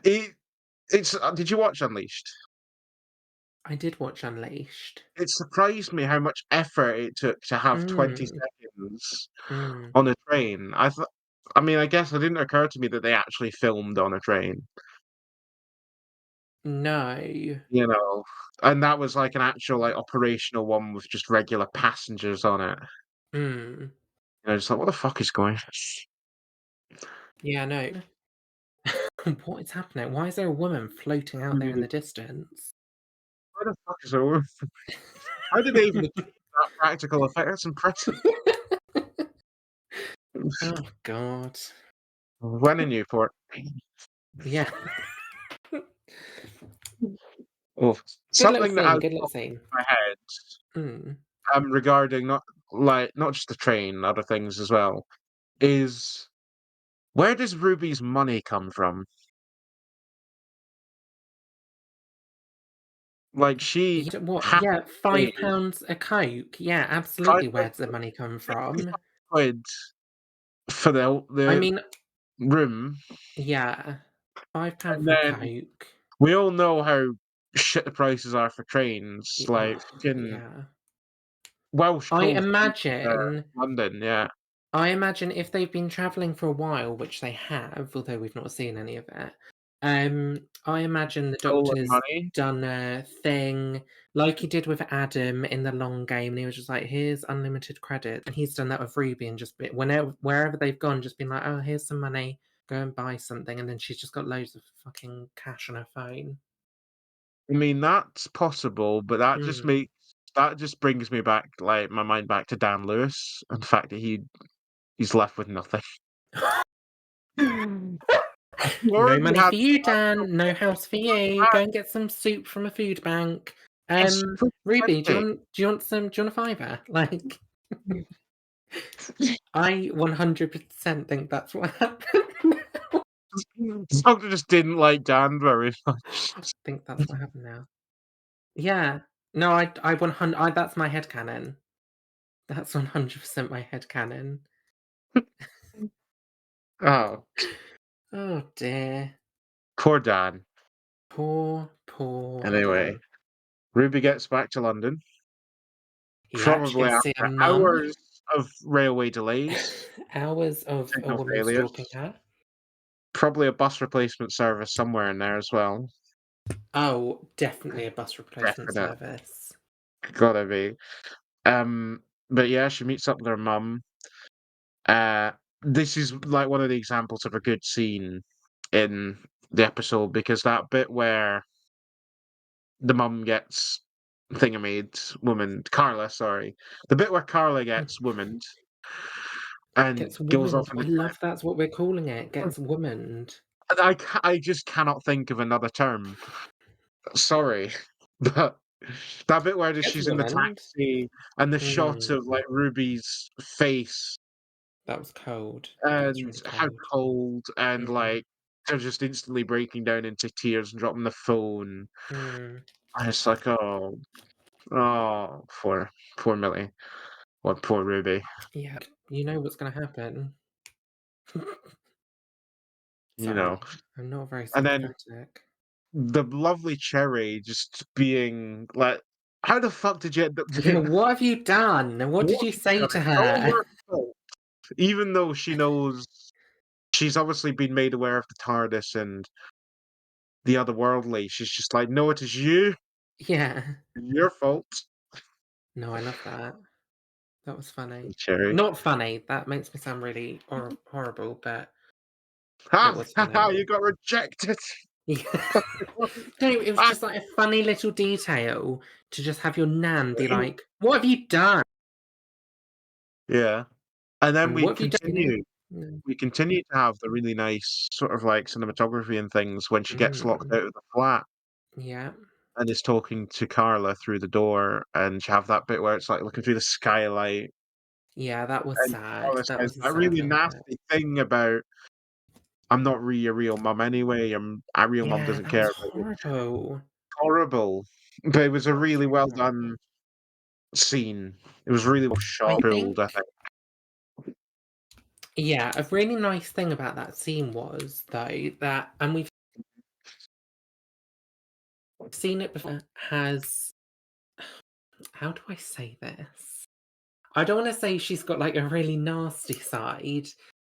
S2: It, it's did you watch Unleashed?
S1: I did watch Unleashed.
S2: It surprised me how much effort it took to have 20
S1: Mm,
S2: seconds
S1: mm.
S2: on a train. I mean, I guess it didn't occur to me that they actually filmed on a train,
S1: No.
S2: you know? And that was like an actual like operational one with just regular passengers on it.
S1: Mm.
S2: You know, just like what the fuck is going
S1: Yeah, no. What is happening? Why is there a woman floating out there in
S2: on?
S1: the distance?
S2: Where the fuck is it? How did they even achieve that practical effect? That's impressive.
S1: Oh God.
S2: When in Newport.
S1: Yeah.
S2: Oh,
S1: Good little
S2: something that
S1: scene.
S2: has
S1: Good little
S2: popped
S1: scene.
S2: in my head,
S1: Mm.
S2: regarding not just the train, other things as well, is where does Ruby's money come from? Like, she
S1: What?
S2: has
S1: Yeah,
S2: to pay
S1: £5 a coke. Yeah, absolutely. Where does the money come from?
S2: £55 for
S1: I
S2: the
S1: mean,
S2: room,
S1: yeah, £5
S2: and
S1: for a
S2: then
S1: coke.
S2: we all know how shit the prices are for trains, like,
S1: Oh,
S2: fucking
S1: yeah.
S2: Welsh
S1: I
S2: coal
S1: imagine
S2: London, yeah.
S1: I imagine if they've been travelling for a while, which they have, although we've not seen any of it, I imagine the
S2: Stolen
S1: Doctor's
S2: money.
S1: done a thing like he did with Adam in the long game, and he was just like, "Here's unlimited credit," and he's done that with Ruby, and just wherever they've gone, just been like, "Oh, here's some money, go and buy something," and then she's just got loads of fucking cash on her phone.
S2: I mean, that's possible, but that just
S1: Mm.
S2: makes that just brings me back, like, my mind back to Dan Lewis and the fact that he's left with nothing. You
S1: No
S2: already
S1: money
S2: had
S1: for you, Dan. No house for you. Go and get some soup from a food bank.
S2: it's
S1: Ruby,
S2: plenty.
S1: do you want a fiver? Like, I 100% think that's what happened.
S2: The doctor just didn't like Dan very much.
S1: I think that's what happened now. Yeah. No, I 100. That's my headcanon. That's 100% my headcanon.
S2: Oh,
S1: Oh dear.
S2: poor Dan.
S1: Poor
S2: Anyway,
S1: Dan.
S2: Ruby gets back to London,
S1: Yeah, she
S2: probably
S1: goes to see her
S2: after
S1: mum.
S2: hours of railway delays,
S1: Hours of a
S2: signal
S1: woman stalking
S2: failures,
S1: her.
S2: probably a bus replacement service somewhere in there as well.
S1: Oh, definitely a bus replacement
S2: Definite.
S1: service.
S2: Gotta be. But yeah, she meets up with her mum. Uh, this is like one of the examples of a good scene in the episode because that bit where the mum gets thingamade, woman, Carla, sorry. The bit where Carla gets womaned and
S1: Gets
S2: goes off
S1: womaned.
S2: in
S1: I
S2: the
S1: love that's what we're calling it.
S2: trip.
S1: Gets womaned.
S2: And I just cannot think of another term. Sorry. But that bit where
S1: Gets
S2: she's in the
S1: womaned.
S2: taxi and the shot
S1: Mm,
S2: of like Ruby's face
S1: that was cold. That was
S2: and
S1: really
S2: how
S1: cold.
S2: cold and
S1: Mm,
S2: like her just instantly breaking down into tears and dropping the phone.
S1: mm.
S2: And it's like, poor Millie. Or poor Ruby,
S1: Yeah, you know what's gonna happen.
S2: you know.
S1: Sorry, I'm not very
S2: And then
S1: sympathetic.
S2: the lovely Cherry just being like, how the fuck did you end up
S1: Yeah,
S2: doing that?
S1: what have you done? What did
S2: What
S1: you
S2: have you
S1: say
S2: done?
S1: to
S2: It's all
S1: her?
S2: your fault. Even though she knows she's obviously been made aware of the TARDIS and the otherworldly, she's just like, no, it is you.
S1: Yeah.
S2: Your fault.
S1: No, I love that. That was funny.
S2: Cherry.
S1: Not funny. That makes me sound really horrible, but it
S2: Ha
S1: was
S2: ha ha!
S1: funny.
S2: You got rejected.
S1: Yeah. No, it was
S2: Ah,
S1: just like a funny little detail to just have your nan be like, "What have you done?
S2: yeah. And then
S1: What have you done?" Mm.
S2: we continue to have the really nice sort of like cinematography and things when she gets locked
S1: Mm.
S2: out of the flat
S1: Yeah.
S2: and is talking to Carla through the door, and you have that bit where it's like looking through the skylight,
S1: Yeah, that was
S2: and
S1: sad.
S2: Carla
S1: That
S2: says
S1: was a
S2: that
S1: sad
S2: really
S1: little bit.
S2: nasty thing about, "I'm not really a real mum anyway. A real mum
S1: Yeah,
S2: doesn't
S1: that was
S2: care about you."
S1: horrible.
S2: Horrible, but it was a
S1: That was
S2: really
S1: really
S2: well done
S1: horrible.
S2: scene. It was really well
S1: I
S2: shot, pulled, I
S1: think,
S2: think.
S1: yeah, a really nice thing about that scene was, though, that, and we've seen it before, has, how do I say this? I don't want to say she's got like a really nasty side,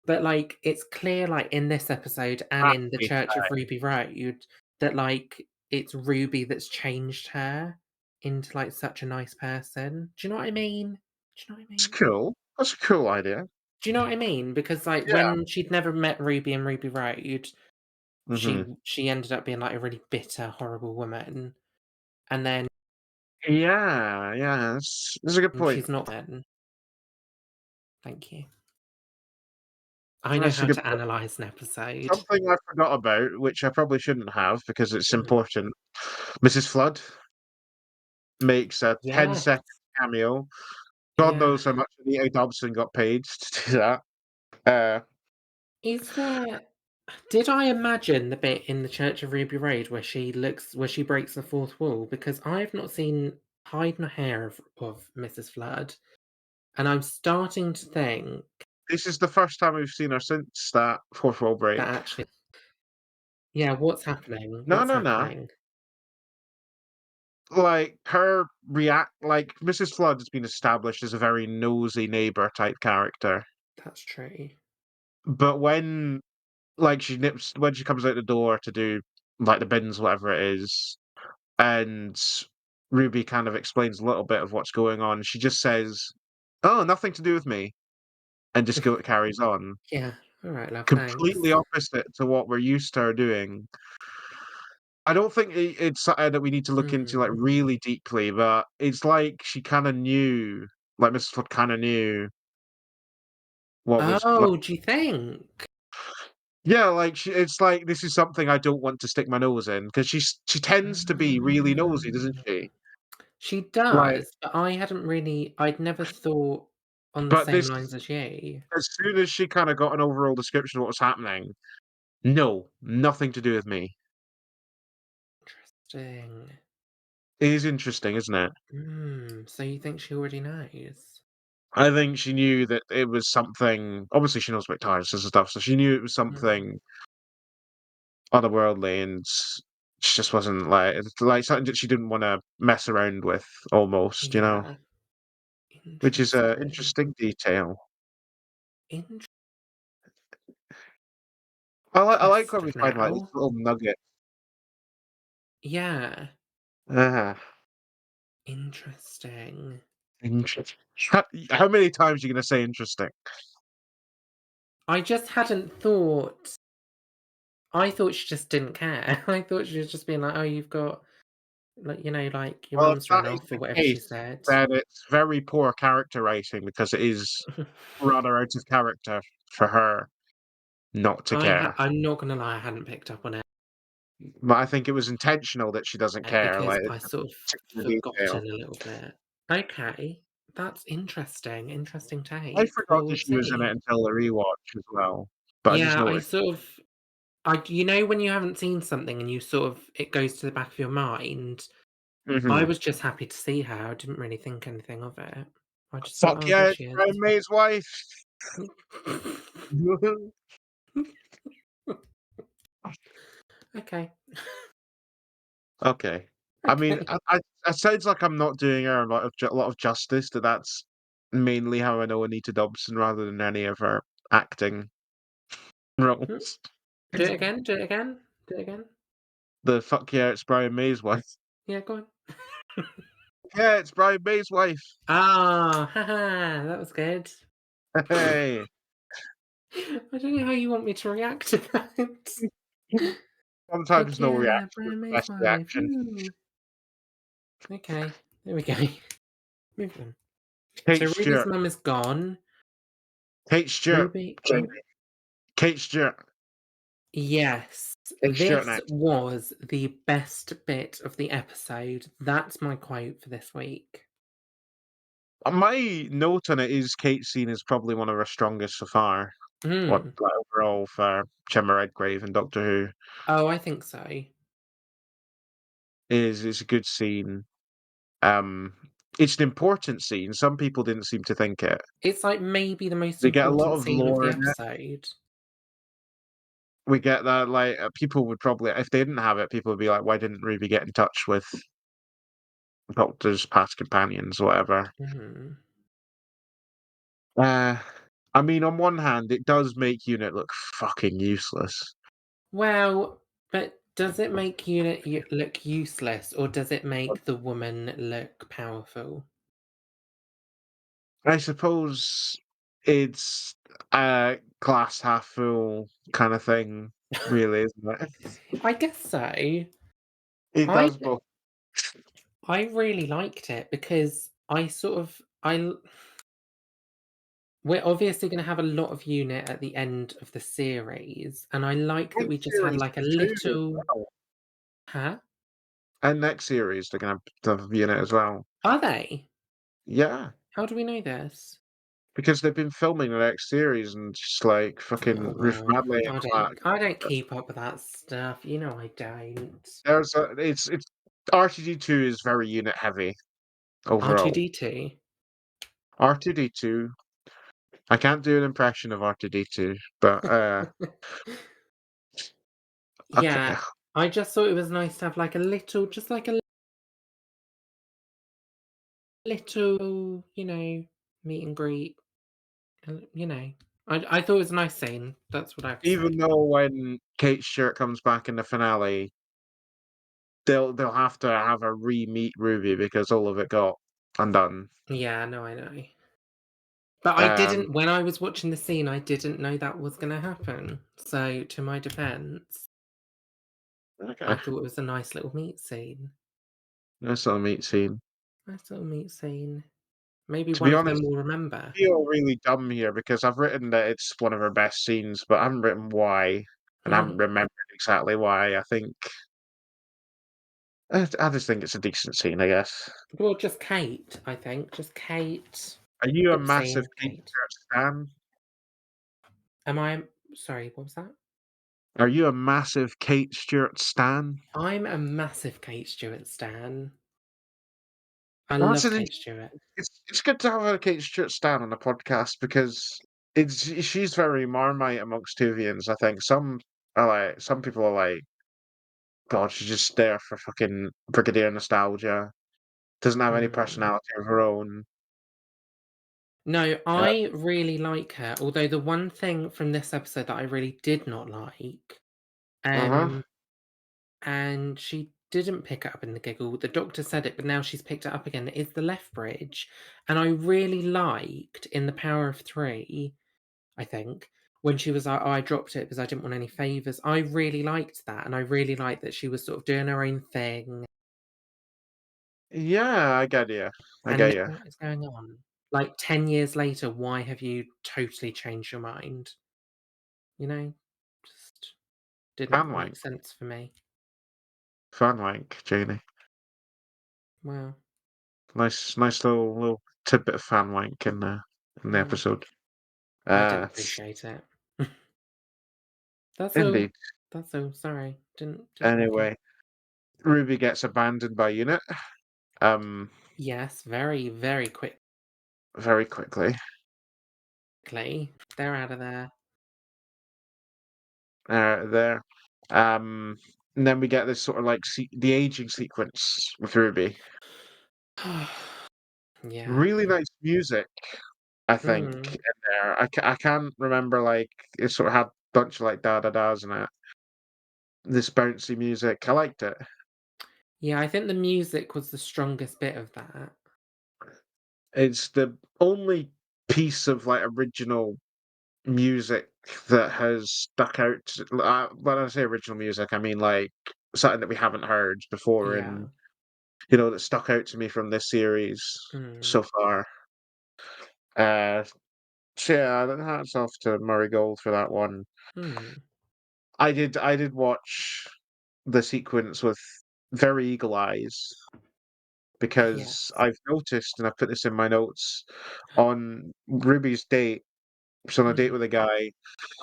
S1: but like it's clear, like in this episode and in the
S2: Nasty
S1: Church of
S2: side.
S1: Ruby Road, that like it's Ruby that's changed her into like such a nice person. Do you know what I mean? Do you know what I
S2: It's
S1: mean?
S2: cool. That's a cool idea.
S1: Do you know what I mean? Because like
S2: Yeah.
S1: when she'd never met Ruby in Ruby Road,
S2: Mhm.
S1: she ended up being like a really bitter, horrible woman, and then
S2: Yeah, yeah, that's a good point.
S1: she's not then. Thank you. I know
S2: That's a
S1: how
S2: good
S1: to
S2: point.
S1: analyze an episode.
S2: Something I forgot about, which I probably shouldn't have because it's
S1: Mhm.
S2: important. Mrs. Flood makes a
S1: Yeah,
S2: 10-second cameo. God
S1: yeah.
S2: knows how much Anita Dobson got paid to do that. Uh,
S1: Is there did I imagine the bit in the Church of Ruby Road where she breaks the fourth wall? Because I have not seen hide nor hair of Mrs. Flood, and I'm starting to think
S2: this is the first time we've seen her since that fourth wall
S1: that
S2: break.
S1: actually, yeah, what's happening?
S2: No,
S1: What's
S2: no, no.
S1: happening?
S2: Like like Mrs. Flood has been established as a very nosy neighbor type character.
S1: That's true.
S2: But when she comes out the door to do like the bins, whatever it is, and Ruby kind of explains a little bit of what's going on. She just says, "Oh, nothing to do with me," and just carries on.
S1: Yeah. All right, love.
S2: Completely
S1: Thanks.
S2: opposite to what we're used to her doing. I don't think it's something that we need to look into, like,
S1: Hmm.
S2: really deeply, but it's like she kinda knew, like, Mrs. Flood kinda knew what was like
S1: Oh, do you think?
S2: yeah, like, it's like, "This is something I don't want to stick my nose in because she tends to be really nosy, doesn't
S1: Ah.
S2: she?
S1: She
S2: Like,
S1: does, but I'd never thought on the
S2: but
S1: same
S2: this
S1: lines as you.
S2: as soon as she kinda got an overall description of what was happening, "No, nothing to do with me."
S1: Interesting.
S2: It is interesting, isn't it?
S1: So you think she already knows?
S2: I think she knew that it was something obviously she knows about viruses and stuff, so she knew it was
S1: Mm,
S2: something otherworldly, and she just wasn't like it's like something that she didn't wanna mess around with almost, you know?
S1: yeah,
S2: Which is a
S1: interesting.
S2: interesting detail.
S1: Interesting
S2: I like when we find, like, these
S1: now.
S2: little nuggets.
S1: Yeah,
S2: Ah,
S1: interesting.
S2: interest how many times are you gonna say interesting?
S1: I just hadn't thought I thought she just didn't care. I thought she was just being like, "Oh, you've got like, like your
S2: Well, if
S1: mum's
S2: that
S1: run
S2: is
S1: off," or
S2: the
S1: whatever she
S2: case,
S1: said.
S2: then it's very poor character writing because it is rather out of character for her not to care.
S1: I'm not gonna lie, I hadn't picked up on it,
S2: But I think it was intentional that she doesn't care,
S1: because
S2: like, it's
S1: I
S2: a
S1: sort of
S2: particular detail.
S1: forgotten a little bit. Okay, that's interesting. Interesting
S2: I
S1: take.
S2: forgot
S1: Well,
S2: that
S1: we'll
S2: she was in it
S1: see.
S2: until the rewatch as well, but I just
S1: Yeah, I
S2: noticed.
S1: sort of when you haven't seen something and you sort of it goes to the back of your mind, I
S2: Mhm.
S1: was just happy to see her. I didn't really think anything of it. I just thought,
S2: Fuck
S1: "Oh, there
S2: yeah, it's
S1: she is."
S2: Brian May's wife.
S1: Okay.
S2: Okay. I mean,
S1: Okay.
S2: it sounds like I'm not doing her a lot of justice, that that's mainly how I know Anita Dobson rather than any of her acting
S1: Hmm?
S2: roles.
S1: Do it again, do it again, do it again.
S2: The "Fuck yeah, it's Brian May's wife."
S1: Yeah, go on.
S2: "Yeah, it's Brian May's wife.
S1: Ah, haha, that was good.
S2: Hey."
S1: I don't know how you want me to react to that. Fuck
S2: Sometimes no
S1: yeah,
S2: reaction is
S1: Brian
S2: the
S1: May's
S2: best
S1: wife.
S2: reaction.
S1: Ooh. Okay, there we go. Moving on.
S2: Kate
S1: So Ruby's
S2: Stewart.
S1: mum is gone.
S2: Kate Stewart.
S1: Ruby
S2: Jamie.
S1: oh,
S2: Kate Stewart.
S1: yes.
S2: Kate Stewart
S1: This
S2: next.
S1: was the best bit of the episode. That's my quote for this week.
S2: My note on it is Kate scene is probably one of her strongest so far. What,
S1: Mm.
S2: like, overall for Gemma Redgrave and Doctor Who
S1: Oh, I think so.
S2: is a good scene. Um, it's an important scene. Some people didn't seem to think it.
S1: It's like maybe the most
S2: They get a lot
S1: important
S2: of
S1: scene of the
S2: lore in it.
S1: episode.
S2: We get that, like, people would probably if they didn't have it, people would be like, "Why didn't Ruby get in touch with Doctor's past companions or whatever?"
S1: Mhm.
S2: Uh, I mean, on one hand, it does make Unit look fucking useless.
S1: Well, but does it make look useless, or does it make the woman look powerful?
S2: I suppose it's a glass half full kind of thing, really, isn't it?
S1: I guess so.
S2: It
S1: I
S2: does both.
S1: I really liked it because I sort of we're obviously going to have a lot of unit at the end of the series, and I like that
S2: In
S1: we just had
S2: series
S1: like a
S2: 2 as
S1: little.
S2: well,
S1: Huh?
S2: and next series, they're gonna have Unit as well.
S1: Are they?
S2: Yeah,
S1: How do we know this?
S2: because they've been filming the next series and just, like,
S1: Oh
S2: fucking Ruth
S1: well,
S2: Radley and all that.
S1: I don't keep up with that stuff. You know I don't.
S2: There's a it's R2D2 is very unit heavy overall.
S1: R2D2.
S2: R2D2, I can't do an impression of R2D2, but, okay.
S1: Yeah, I just thought it was nice to have like a little, just like a little, meet and greet. I thought it was a nice scene. That's what I have to say.
S2: Even though when Kate Stewart comes back in the finale, they'll have to have her re-meet Ruby because all of it got undone.
S1: Yeah, no, I know. But I
S2: Um,
S1: didn't when I was watching the scene, I didn't know that was gonna happen. So to my defense.
S2: Okay.
S1: I thought it was a nice little meet scene.
S2: Nice little meet scene.
S1: Nice little meet scene. Maybe
S2: To
S1: one
S2: be
S1: of them
S2: honest,
S1: will remember.
S2: I feel really dumb here because I've written that it's one of her best scenes, but I haven't written why, and I haven't remembered exactly why. I think I just think it's a decent scene, I guess.
S1: Well, just Kate, I think. Just Kate.
S2: Are you a
S1: Good
S2: massive
S1: scene,
S2: Kate
S1: Kate.
S2: Stewart stan?
S1: Am I sorry, what was that?
S2: Are you a massive Kate Stewart stan?
S1: I'm a massive Kate Stewart stan. I
S2: That's
S1: love
S2: an
S1: Kate Stewart.
S2: it's good to have a Kate Stewart stan on the podcast because she's very Marmite amongst Tuvians, I think. Some people are like, God, she's just there for fucking Brigadier nostalgia. Doesn't have any
S1: Mm.
S2: personality of her own.
S1: No,
S2: Uh,
S1: I really like her. Although the one thing from this episode that I really did not like,
S2: uh-huh.
S1: um, and she didn't pick it up in the giggle. The doctor said it, but now she's picked it up again. Is the left bridge, and I really liked in the Power of Three. I think when she was like, "Oh, I dropped it because I didn't want any favors." I really liked that, and I really liked that she was sort of doing her own thing.
S2: Yeah, I get you. I
S1: And
S2: get
S1: now
S2: you.
S1: what is going on? Like 10 years later, why have you totally changed your mind? You know, just didn't
S2: Fan
S1: make
S2: wank.
S1: sense for me.
S2: Fan wank, Janie.
S1: Well,
S2: Nice little tidbit of fan wank in the
S1: mm,
S2: episode.
S1: I didn't
S2: Uh,
S1: appreciate it. That's all.
S2: indeed.
S1: That's all. Sorry, didn't like it.
S2: Anyway, Ruby gets abandoned by Unit, um,
S1: Yes, very very
S2: very quickly.
S1: quickly. They're out of there.
S2: There. Um, and then we get this sort of like the aging sequence with Ruby.
S1: Yeah.
S2: Really nice music, I think,
S1: Mm.
S2: in there. I can't remember like it sort of had a bunch of like da da da's in it. This bouncy music, I liked it.
S1: Yeah, I think the music was the strongest bit of that.
S2: It's the only piece of like original music that has stuck out. When I say original music, I mean like something that we haven't heard before,
S1: Yeah.
S2: and that stuck out to me from this series
S1: Mm.
S2: so far. Uh, so yeah, hats off to Murray Gold for that one.
S1: Mm.
S2: I did watch the sequence with very eagle eyes because
S1: Yes.
S2: I've noticed, and I put this in my notes, on Ruby's date, she's on a date
S1: Mm.
S2: with a guy,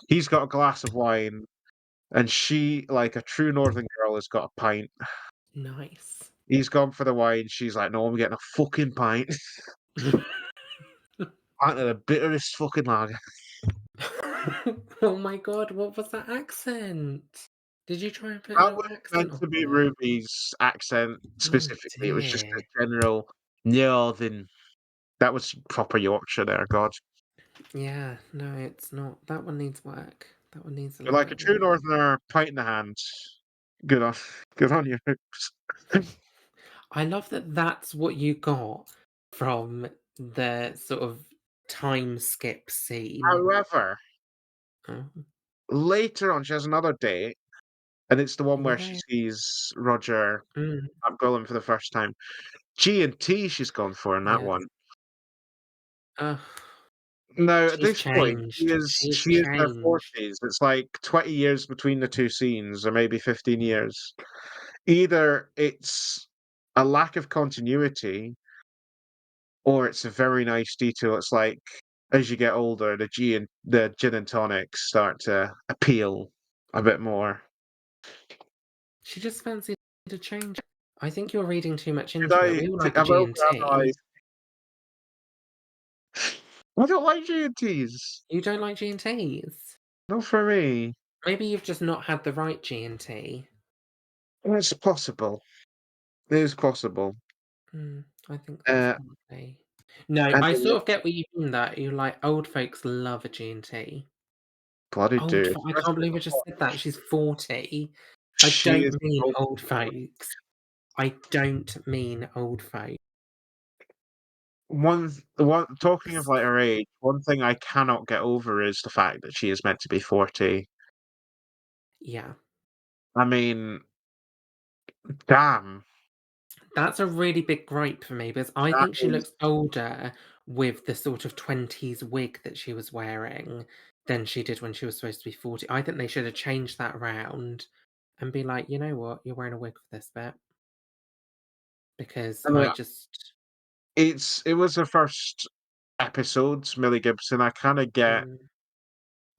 S2: he's got a glass of wine, and she, like a true northern girl, has got a pint.
S1: Nice.
S2: He's gone for the wine, she's like, "No, I'm getting a fucking pint." Pint of the bitterest fucking lager.
S1: Oh my god, what was that accent? Did you try and put a
S2: That
S1: little
S2: wasn't
S1: accent
S2: meant
S1: on
S2: to be
S1: it?
S2: Ruby's accent
S1: Oh
S2: specifically, it was just a
S1: dear.
S2: general northern. That was proper Yorkshire there, God.
S1: Yeah, no, it's not. That one needs work. That one needs a
S2: You're
S1: little
S2: like a
S1: bit of
S2: true
S1: work.
S2: northerner, pint in the hand. Good on good on you.
S1: I love that that's what you got from the sort of time skip scene.
S2: However,
S1: Oh,
S2: later on, she has another date, and it's the one
S1: here we
S2: where she
S1: go.
S2: sees Roger
S1: Mm,
S2: Upgullen for the first time. G&T she's gone for in that
S1: yes.
S2: one.
S1: Ugh,
S2: Now, at
S1: she's
S2: this point, she
S1: changed.
S2: is
S1: She's
S2: she is in her
S1: changed.
S2: 40s. It's like 20 years between the two scenes, or maybe 15 years. Either it's a lack of continuity, or it's a very nice detail. It's like as you get older, the gin and tonics start to appeal a bit more.
S1: She just fancied a change. I think you're reading too much
S2: Did
S1: into it. We all like a
S2: I've
S1: G&T.
S2: overanalyzed? I don't like G&Ts.
S1: You don't like G&Ts?
S2: Not for me.
S1: Maybe you've just not had the right G&T.
S2: It's possible. It is possible.
S1: Hmm, I think that's
S2: Uh,
S1: probably. No,
S2: and
S1: I
S2: the
S1: sort of get what you mean that you like old folks love a G&T.
S2: bloody
S1: Old
S2: do.
S1: fo I can't believe I just said that. She's 40. I
S2: She
S1: don't
S2: is
S1: mean
S2: so
S1: old folks. I don't mean old folks.
S2: one talking of like her age, one thing I cannot get over is the fact that she is meant to be 40.
S1: Yeah.
S2: I mean, Damn,
S1: That's a really big gripe for me because I
S2: that
S1: think she
S2: is
S1: looks older with the sort of 20s wig that she was wearing than she did when she was supposed to be 40. I think they should have changed that round and be like, you know what, you're wearing a wig for this bit because
S2: I
S1: I
S2: mean,
S1: just.
S2: it was the first episodes, Millie Gibson. I kinda get
S1: Mm,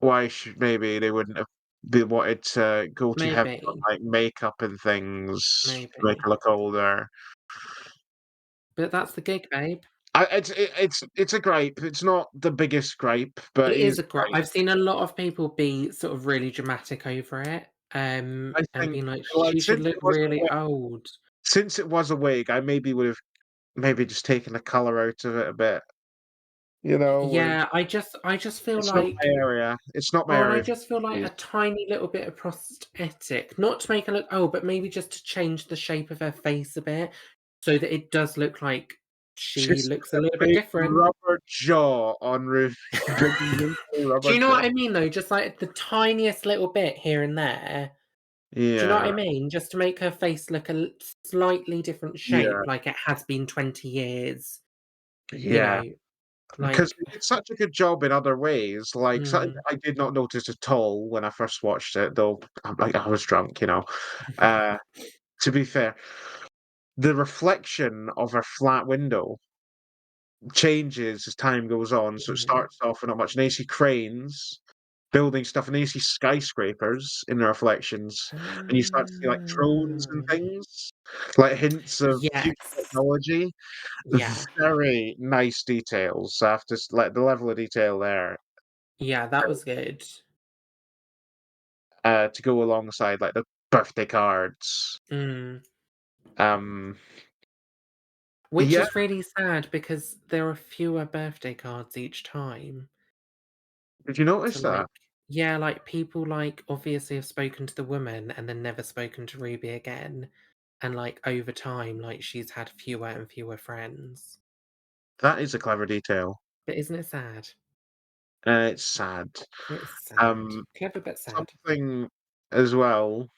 S2: why maybe they wouldn't have they wanted to go too heavy on,
S1: maybe,
S2: like, makeup and things to make
S1: maybe.
S2: her look older.
S1: But that's the gig, babe.
S2: It's a gripe. It's not the biggest gripe, but
S1: It
S2: it is
S1: is a
S2: a
S1: gripe.
S2: gripe.
S1: I've seen a lot of people be sort of really dramatic over it,
S2: I
S1: and
S2: think,
S1: being like,
S2: like,
S1: she should look really old.
S2: since it was a wig, I maybe would've maybe just taken the colour out of it a bit, would've
S1: Yeah, I just feel
S2: it's not my
S1: like.
S2: area. It's not my
S1: Oh, and
S2: area
S1: I
S2: of
S1: just feel like
S2: expertise.
S1: a tiny little bit of prosthetic, not to make her look old, but maybe just to change the shape of her face a bit so that it does look like she
S2: Just
S1: looks a
S2: a
S1: little bit
S2: big
S1: different.
S2: rubber jaw on Ruth big wrinkly
S1: Do
S2: rubber
S1: you know
S2: jaw.
S1: what I mean, though? Just like the tiniest little bit here and there. Do you know what
S2: Yeah,
S1: I mean? Just to make her face look a slightly different shape,
S2: yeah,
S1: like it has been 20 years, you
S2: yeah.
S1: know,
S2: Because
S1: like.
S2: they did such a good job in other ways, like, something
S1: Mm.
S2: I did not notice at all when I first watched it, though, like, I was drunk. Uh, to be fair, the reflection of her flat window changes as time goes on, so it
S1: Mm.
S2: starts off with not much, and then you see cranes building stuff, and then you see skyscrapers in the reflections, and you start to see, like, drones and
S1: Ah.
S2: things, like hints of future
S1: Yes.
S2: technology.
S1: Yeah.
S2: Very nice details, I have to like, the level of detail there,
S1: Yeah, that was good.
S2: to go alongside, like, the birthday cards.
S1: Mm.
S2: Um,
S1: Which
S2: yeah,
S1: is really sad because there are fewer birthday cards each time.
S2: did you notice
S1: So,
S2: that?
S1: like, yeah, like, people, like, obviously have spoken to the woman and then never spoken to Ruby again, and, like, over time, like, she's had fewer and fewer friends.
S2: That is a clever detail,
S1: But isn't it sad?
S2: it's sad.
S1: It's sad.
S2: Um,
S1: Clever but sad.
S2: something as well,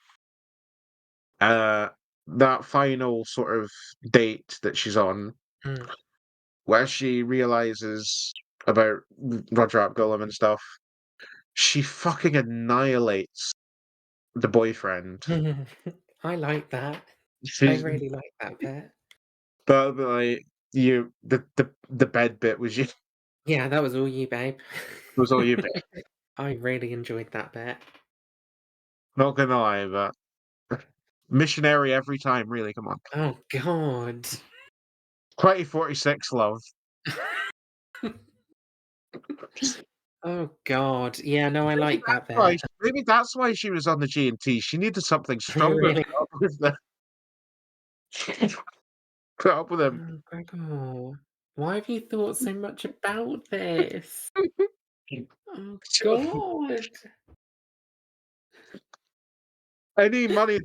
S2: uh, that final sort of date that she's on,
S1: Mm.
S2: where she realizes about Roger Ap and stuff, she fucking annihilates the boyfriend.
S1: I like that. I
S2: She's
S1: really like that bit.
S2: but, like, the bed bit was you
S1: Yeah, that was all you, babe.
S2: was all you bit.
S1: I really enjoyed that bit.
S2: Not gonna lie, but missionary every time, really, come on.
S1: Oh god.
S2: 2046 love.
S1: Oh god. Yeah, no, I
S2: Maybe
S1: like that
S2: that's why
S1: bit.
S2: maybe that's why she was on the G&T. She needed something stronger to
S1: Really.
S2: put up with the put up with him.
S1: Oh, Gregor. Why have you thought so much about this? Oh god.
S2: Any money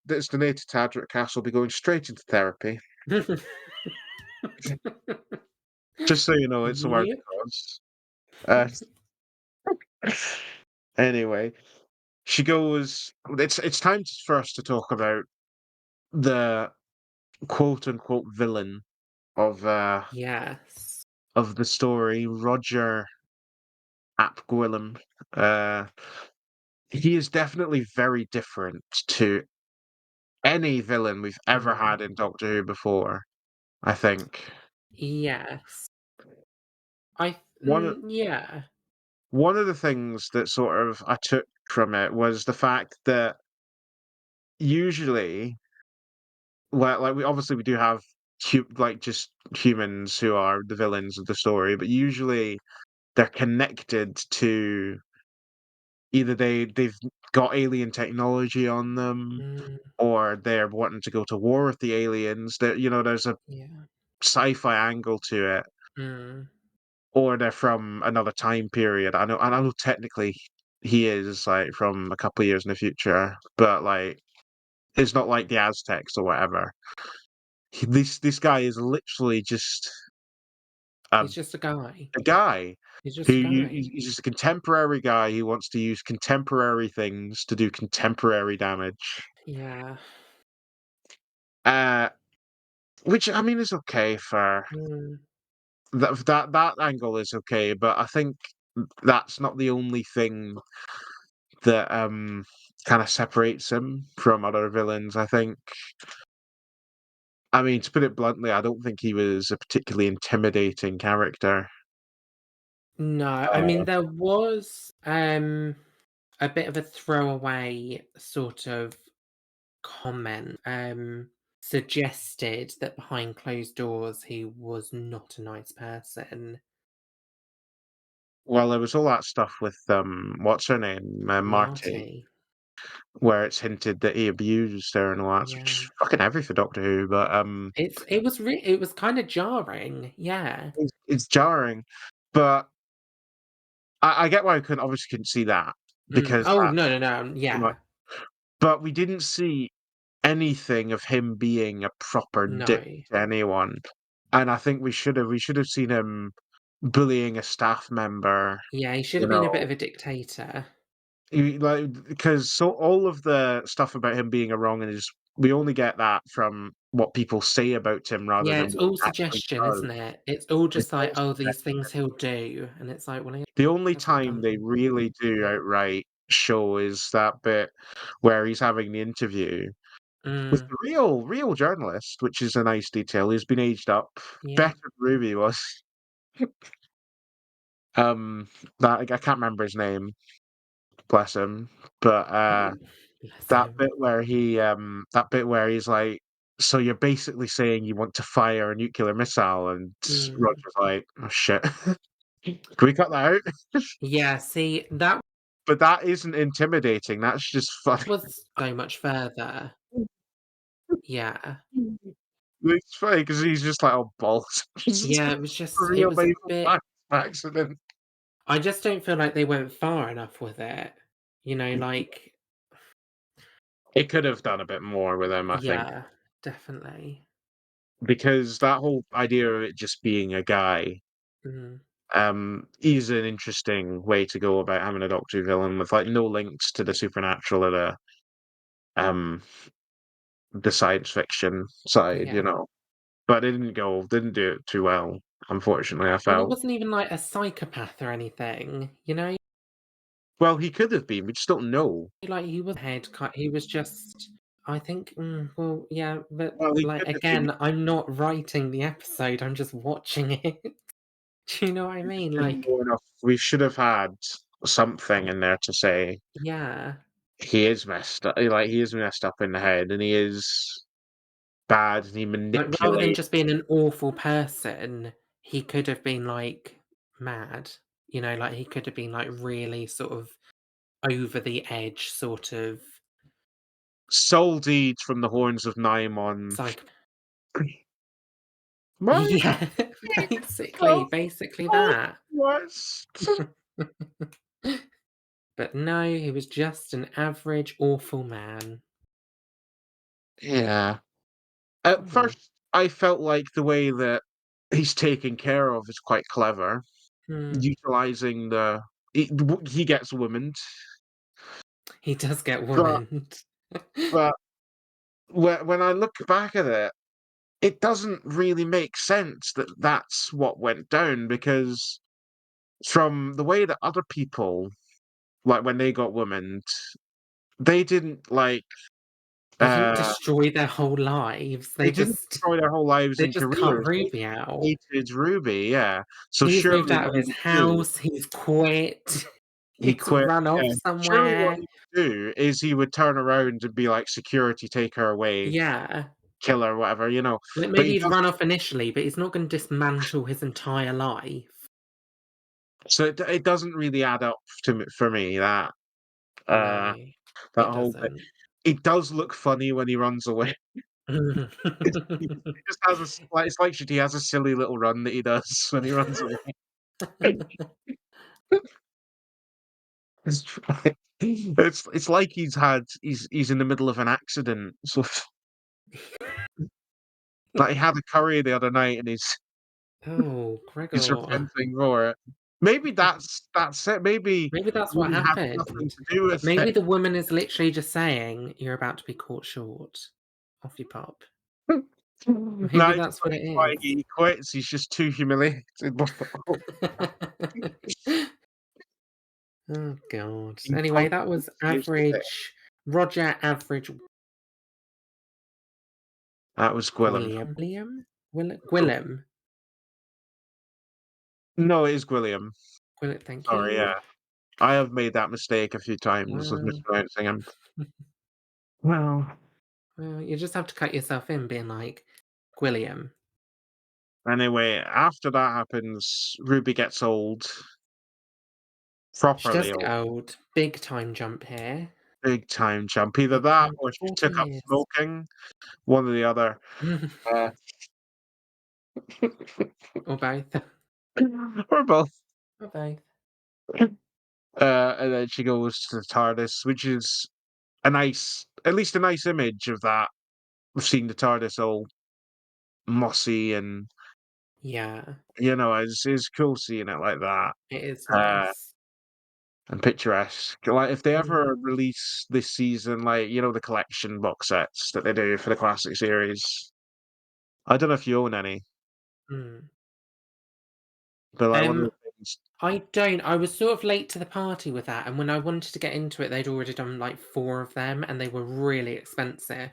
S2: that's donated to Adric Castle will be going straight into therapy. Just so you know, it's a worthy
S1: Yep.
S2: cause. Uh, anyway, she goes it's time for us to talk about the quote unquote villain
S1: Yes.
S2: of the story, Roger Ap Gwilym. Uh, he is definitely very different to any villain we've ever
S1: Mm.
S2: had in Doctor Who before, I think.
S1: Yes.
S2: One of
S1: Yeah.
S2: one of the things that sort of I took from it was the fact that usually, well, like we obviously we do have like just humans who are the villains of the story, but usually they're connected to either they've got alien technology on them,
S1: Mm,
S2: or they're wanting to go to war with the aliens. There's a
S1: yeah.
S2: sci-fi angle to it,
S1: Mm,
S2: or they're from another time period. I know technically he is like from a couple of years in the future, but like it's not like the Aztecs or whatever. This guy is literally just a,
S1: he's just a guy.
S2: a guy
S1: He's
S2: who
S1: just a guy.
S2: he's just a contemporary guy who wants to use contemporary things to do contemporary damage.
S1: Yeah.
S2: Uh, which I mean is okay for
S1: Mm.
S2: that angle is okay, but I think that's not the only thing that kind of separates him from other villains. I mean, to put it bluntly, I don't think he was a particularly intimidating character.
S1: No, I
S2: Uh,
S1: mean, there was, a bit of a throwaway sort of comment, suggested that behind closed doors he was not a nice person.
S2: well, there was all that stuff with what's her name, Marty,
S1: Marty.
S2: where it's hinted that he abused her and all that, which
S1: Yeah.
S2: is fucking heavy for Doctor Who, but
S1: It was kinda jarring, yeah.
S2: it's jarring. But I get why I couldn't obviously couldn't see that
S1: Mm.
S2: because
S1: Oh,
S2: that's
S1: no, no, no,
S2: too much.
S1: yeah.
S2: But we didn't see anything of him being a proper dick
S1: No.
S2: to anyone, and I think we should have seen him bullying a staff member,
S1: Yeah, he should
S2: you
S1: have been a bit
S2: know,
S1: of a dictator.
S2: because so all of the stuff about him being a wrong and is we only get that from what people say about him rather
S1: Yeah,
S2: than
S1: it's
S2: what
S1: all
S2: he actually
S1: suggestion,
S2: does.
S1: isn't it? It's all
S2: It's
S1: just like,
S2: all
S1: "Oh, these
S2: suggestion.
S1: things he'll do," and it's like, "Well, he
S2: The only
S1: hasn't
S2: time
S1: done
S2: they really do
S1: anything."
S2: outright show is that bit where he's having the interview with
S1: Mm,
S2: the real journalist, which is a nice detail. He's been aged up
S1: yeah.
S2: better than Ruby was. Um, that I can't remember his name, bless him. But
S1: Oh, bless
S2: that
S1: him.
S2: bit where he's like, "So you're basically saying you want to fire a nuclear missile?" And
S1: Mm.
S2: Roger's like, "Oh shit, can we cut that out?"
S1: Yeah, see, that
S2: But that isn't intimidating. That's just funny.
S1: was so much further. Yeah.
S2: It's funny because he's just like, "Oh balls!" It's just
S1: Yeah,
S2: a
S1: it
S2: real
S1: was a
S2: naval
S1: bit
S2: accident.
S1: I just don't feel like they went far enough with it. You know, like
S2: It could have done a bit more with him, I think,
S1: yeah, definitely.
S2: because that whole idea of it just being a guy,
S1: Mm,
S2: is an interesting way to go about having a Doctor Who villain with like no links to the supernatural or um the science fiction side,
S1: yeah.
S2: But it didn't do it too well, unfortunately. I
S1: Well, he
S2: felt.
S1: wasn't even like a psychopath or anything, you know?
S2: Well, he could have been. We just don't know.
S1: Like he was he was just I think well, yeah, but
S2: Well, he
S1: like
S2: could have been.
S1: again, I'm not writing the episode, I'm just watching it. Do you know what I mean?
S2: Didn't
S1: Like,
S2: know enough. We should have had something in there to say
S1: yeah.
S2: he is messed up. Like he is messed up in the head, and he is bad, and he
S1: Like, rather than
S2: manipulates.
S1: just being an awful person, he could have been, like, mad, you know, like, he could have been, like, really sort of over the edge, sort of
S2: Soul deeds from the horns of Naimon.
S1: psycho
S2: My
S1: Yeah, basically that.
S2: West.
S1: But no, he was just an average awful man.
S2: Yeah. At
S1: Oh,
S2: first, I felt like the way that he's taken care of is quite clever,
S1: hmm,
S2: utilizing he gets women,
S1: he does get
S2: but
S1: womaned.
S2: but when I look back at it, it doesn't really make sense that that's what went down because from the way that other people, like when they got women, they didn't
S1: They didn't
S2: uh
S1: destroy their whole lives,
S2: they didn't destroy their whole lives
S1: they
S2: and
S1: just cut
S2: careers. They
S1: Ruby out.
S2: hated Ruby, yeah. So
S1: He's moved
S2: surely
S1: out of
S2: what he
S1: his
S2: would do,
S1: house, he's quit,
S2: he
S1: he's
S2: quit.
S1: run off
S2: Yeah. Surely what
S1: somewhere.
S2: he would do is he would turn around and be like, "Security, take her away,
S1: Yeah.
S2: kill her, whatever."
S1: Like,
S2: But
S1: maybe
S2: he
S1: he'd run
S2: doesn't.
S1: off initially, but he's not gonna dismantle his entire life.
S2: So it doesn't really add up for me that
S1: No,
S2: uh that
S1: it
S2: whole bit.
S1: doesn't.
S2: It does look funny when he runs away. He just has it's like he has a silly little run that he does when he runs away. It's it's like he's in the middle of an accident. So like he had a curry the other night and
S1: Oh,
S2: he's
S1: Gregor.
S2: repenting for it. Maybe that's it. Maybe
S1: Maybe that's what
S2: Ruby had nothing
S1: happened.
S2: to do with
S1: Maybe
S2: it.
S1: the woman is literally just saying, "You're about to be caught short. Off you pop."
S2: No,
S1: Maybe
S2: it's
S1: that's what it
S2: why
S1: is.
S2: he quits, he's just too humiliated.
S1: Oh god.
S2: He
S1: Anyway, that
S2: constantly
S1: was
S2: finishes it.
S1: Roger Average
S2: That was Gwillem.
S1: Gwillem?
S2: No, it is Gwilliam.
S1: Thank
S2: Sorry,
S1: you.
S2: yeah. I have made that mistake a few times of
S1: Well,
S2: mispronouncing him. Well,
S1: well, you just have to cut yourself in being like, Gwilliam.
S2: anyway, after that happens, Ruby gets old,
S1: She does
S2: properly
S1: get
S2: old,
S1: old. Big time jump here.
S2: big time jump. Either
S1: Big
S2: that
S1: time.
S2: or she
S1: 40
S2: took up
S1: years.
S2: smoking, one or the other. Uh,
S1: Or both.
S2: or both.
S1: Or both.
S2: And then she goes to the TARDIS, which is at least a nice image of that. We've seen the TARDIS all mossy and,
S1: Yeah,
S2: it's cool seeing it like that.
S1: it is
S2: Uh,
S1: nice.
S2: and picturesque. Like, if they
S1: Mm,
S2: ever release this season, like, the collection box sets that they do for the classic series. I don't know if you own any,
S1: mm.
S2: but like one of
S1: Um,
S2: the things.
S1: I don't. I was sort of late to the party with that, and when I wanted to get into it, they'd already done like 4 of them, and they were really expensive.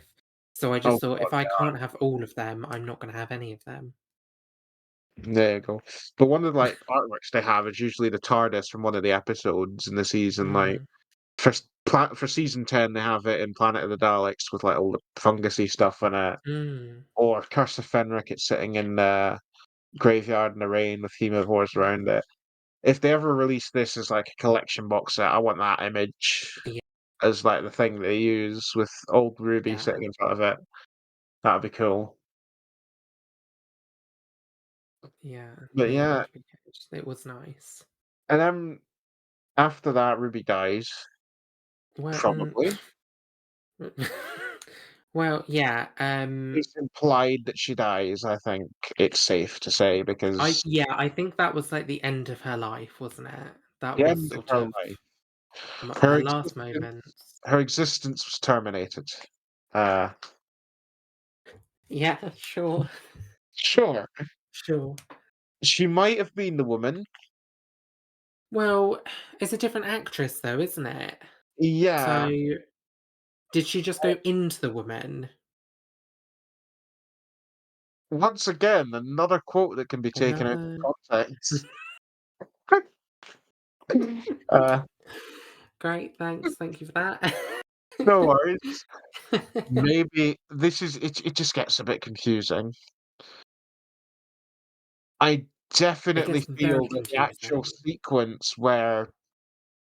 S1: So I
S2: Oh
S1: just thought,
S2: god,
S1: if I can't have all of them, I'm not gonna have any of them.
S2: there you go. But one of the like artworks they have is usually the TARDIS from one of the episodes in the season. Like
S1: Mm,
S2: for season 10, they have it in Planet of the Daleks with like all the fungusy stuff in it.
S1: mm,
S2: Or Curse of Fenric, it's sitting in the graveyard in the rain with hemovores around it. If they ever release this as like a collection box set, I want that image
S1: yeah,
S2: as like the thing they use with old Ruby
S1: yeah,
S2: sitting in front of it. That'd be cool.
S1: yeah.
S2: But
S1: No, that
S2: yeah,
S1: would be good. It was nice.
S2: and then after that, Ruby dies.
S1: Well,
S2: Probably.
S1: well, yeah.
S2: It's implied that she dies, I think it's safe to say, because
S1: I think that was like the end of her life, wasn't it? That
S2: the
S1: was
S2: end of
S1: sort
S2: her
S1: of
S2: life,
S1: her
S2: her
S1: last
S2: existence,
S1: moments.
S2: her existence was terminated. Uh,
S1: Yeah, sure,
S2: sure.
S1: sure.
S2: She might have been the woman.
S1: Well, it's a different actress though, isn't it? So,
S2: Yeah.
S1: did she just go into the woman?
S2: Once again, another quote that can be taken out
S1: Another
S2: of context. Uh,
S1: Great, thanks. Thank you for that.
S2: no worries. Maybe this is it. It just gets a bit confusing. I
S1: It
S2: definitely
S1: gets
S2: feel
S1: very
S2: that the actual
S1: confusing.
S2: sequence where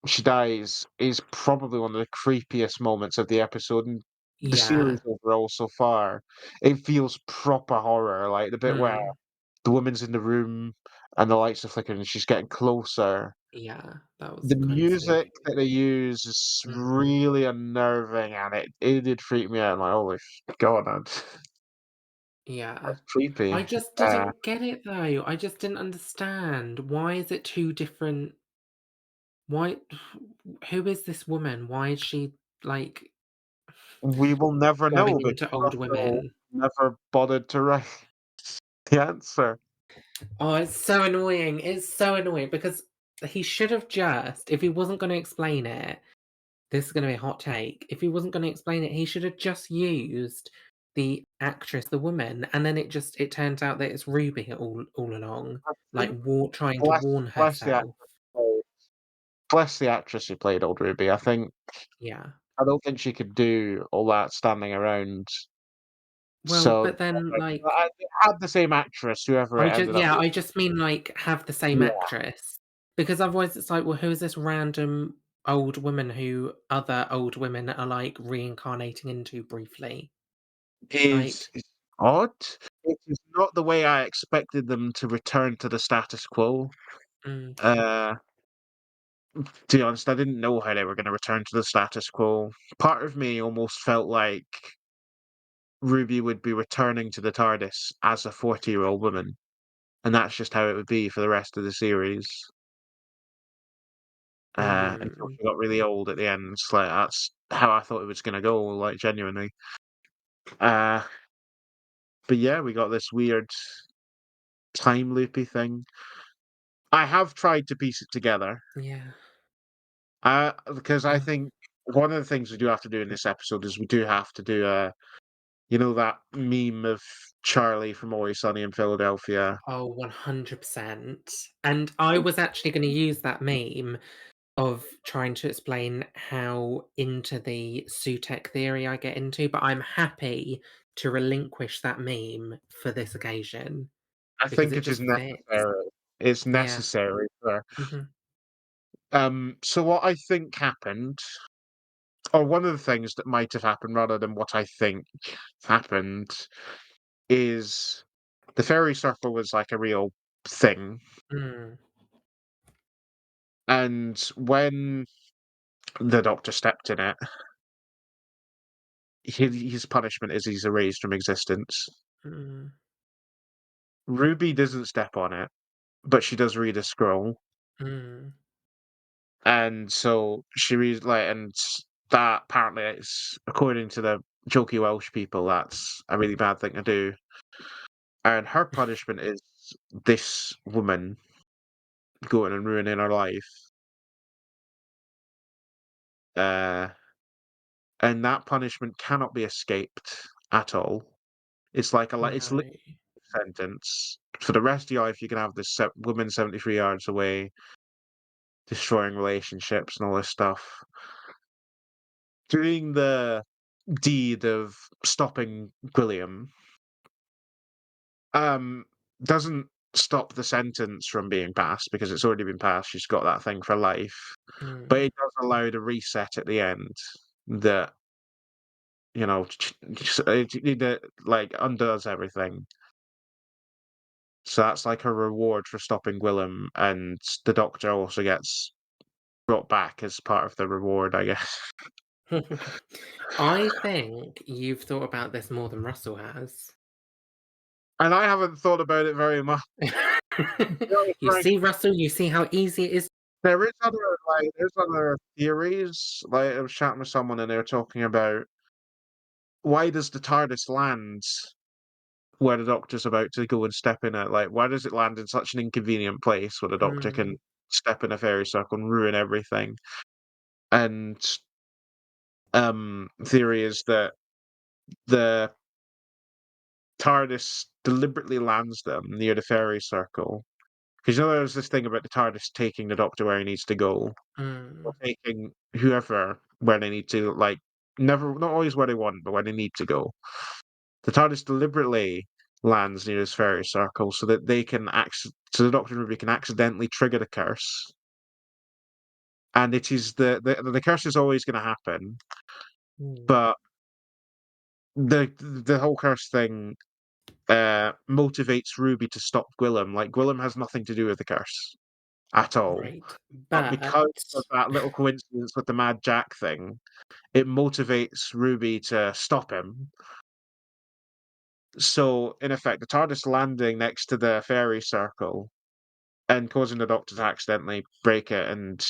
S2: she dies is probably one of the creepiest moments of the episode and the
S1: Yeah.
S2: series overall so far. It feels proper horror, like the bit where
S1: Mm,
S2: the woman's in the room and the lights are flickering and she's getting closer.
S1: yeah, that was
S2: The
S1: kind of
S2: music
S1: spooky.
S2: that they use is
S1: Mm,
S2: really unnerving, and it did freak me out. I'm like, "Holy god, man,
S1: yeah.
S2: that's creepy."
S1: I just
S2: Uh,
S1: didn't get it though. I just didn't understand. Why is it 2 different why who is this woman? Why is she, like,
S2: we will never know
S1: going
S2: because
S1: into old
S2: Russell
S1: women?
S2: never bothered to write the answer.
S1: Oh, it's so annoying. It's so annoying because he should have just if he wasn't gonna explain it, this is gonna be a hot take. If he wasn't gonna explain it, he should have just used the actress, the woman, and then it turns out that it's Ruby all along,
S2: I
S1: like,
S2: think
S1: trying to
S2: bless
S1: warn
S2: bless the
S1: herself.
S2: actress bless the actress who played old Ruby.
S1: Yeah.
S2: I don't think she could do all that standing around.
S1: Well,
S2: So,
S1: but then, like,
S2: it had the same actress, whoever it ended up being.
S1: I just mean, like, have the same
S2: Yeah,
S1: actress. Because otherwise it's like, well, who is this random old woman who other old women are, like, reincarnating into briefly? Like,
S2: is odd. It is not the way I expected them to return to the status quo.
S1: mm,
S2: Uh, to be honest, I didn't know how they were gonna return to the status quo. Part of me almost felt like Ruby would be returning to the TARDIS as a 40-year-old woman, and that's just how it would be for the rest of the series. Until
S1: mm.
S2: she got really old at the end. Like, that's how I thought it was gonna go, like, genuinely. Uh, But yeah, we got this weird time loopy thing. I have tried to piece it together,
S1: Yeah.
S2: because I
S1: Uh,
S2: think one of the things we do have to do in this episode is we do have to do you know, that meme of Charlie from Always Sunny in Philadelphia?
S1: oh, 100%. And I was actually gonna use that meme of trying to explain how into the Sutek theory I get into, but I'm happy to relinquish that meme for this occasion
S2: I
S1: because
S2: think
S1: it
S2: it is
S1: just fits.
S2: necessary. It's
S1: Yeah.
S2: necessary for
S1: Mhm.
S2: so what I think happened, or one of the things that might have happened rather than what I think happened, is the fairy circle was like a real thing.
S1: Mm.
S2: And when the Doctor stepped in it, his punishment is he's erased from existence.
S1: Mm.
S2: Ruby doesn't step on it, but she does read a scroll.
S1: Mm.
S2: And so she reads like, and that apparently it's according to the jokey Welsh people, that's a really bad thing to do. And her punishment is this woman going and ruining her life. Uh, and that punishment cannot be escaped at all. It's like it's
S1: No.
S2: literally a sentence for the rest of your life. You can have this woman 73 yards away, destroying relationships and all this stuff. Doing the deed of stopping William Um, doesn't stop the sentence from being passed because it's already been passed. She's got that thing for life, but
S1: Mm.
S2: it does allow the reset at the end that that like undoes everything. So that's like a reward for stopping Willem, and the Doctor also gets brought back as part of the reward, I guess.
S1: I think you've thought about this more than Russell has.
S2: And I haven't thought about it very much.
S1: You see, Russell, you see how easy it is.
S2: There's other theories. Like I was chatting with someone and they were talking about why does the TARDIS land where the Doctor's about to go and step in it? Like, why does it land in such an inconvenient place where the Doctor can
S1: Mm.
S2: step in a fairy circle and ruin everything? And theory is that the TARDIS deliberately lands them near the fairy circle. Because there's this thing about the TARDIS taking the Doctor where he needs to go, or
S1: Mm.
S2: taking whoever where they need to, like not always where they want, but where they need to go. The TARDIS deliberately lands near this fairy circle so that so the Doctor and Ruby can accidentally trigger the curse. And it is the curse is always going to happen,
S1: Mm.
S2: but the whole curse thing motivates Ruby to stop Gwillem. Like Gwillem has nothing to do with the curse at all,
S1: Right.
S2: but
S1: But
S2: because of that little coincidence with the Mad Jack thing, it motivates Ruby to stop him. So in effect, the TARDIS landing next to the fairy circle and causing the Doctor to accidentally break it and